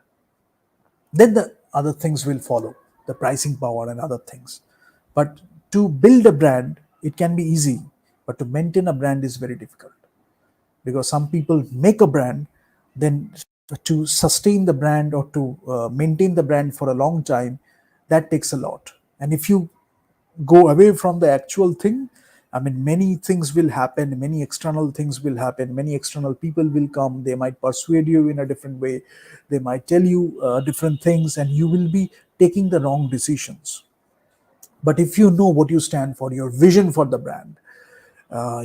Then the other things will follow, the pricing power and other things. But to build a brand, it can be easy, but to maintain a brand is very difficult, because some people make a brand, then to sustain the brand or to maintain the brand for a long time, that takes a lot. And if you go away from the actual thing, I mean, many things will happen, many external things will happen, many external people will come, they might persuade you in a different way, they might tell you different things, and you will be taking the wrong decisions. But if you know what you stand for, your vision for the brand,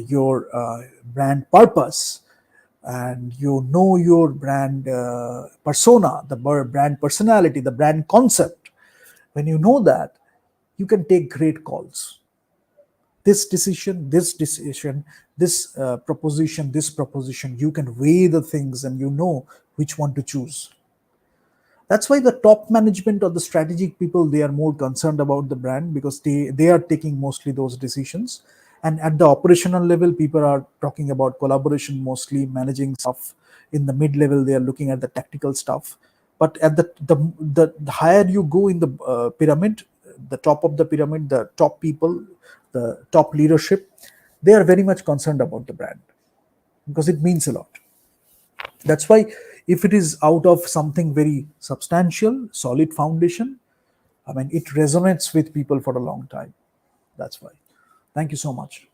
your brand purpose, and you know your brand persona, the brand personality, the brand concept, when you know that, you can take great calls. This decision, this proposition, you can weigh the things and you know which one to choose. That's why the top management or the strategic people, they are more concerned about the brand, because they are taking mostly those decisions. And at the operational level, people are talking about collaboration, mostly managing stuff. In the mid level, they are looking at the tactical stuff. But at the higher you go in the pyramid, the top of the pyramid, the top people, the top leadership, they are very much concerned about the brand, because it means a lot. That's why, if it is out of something very substantial, solid foundation, I mean, it resonates with people for a long time. That's why. Thank you so much.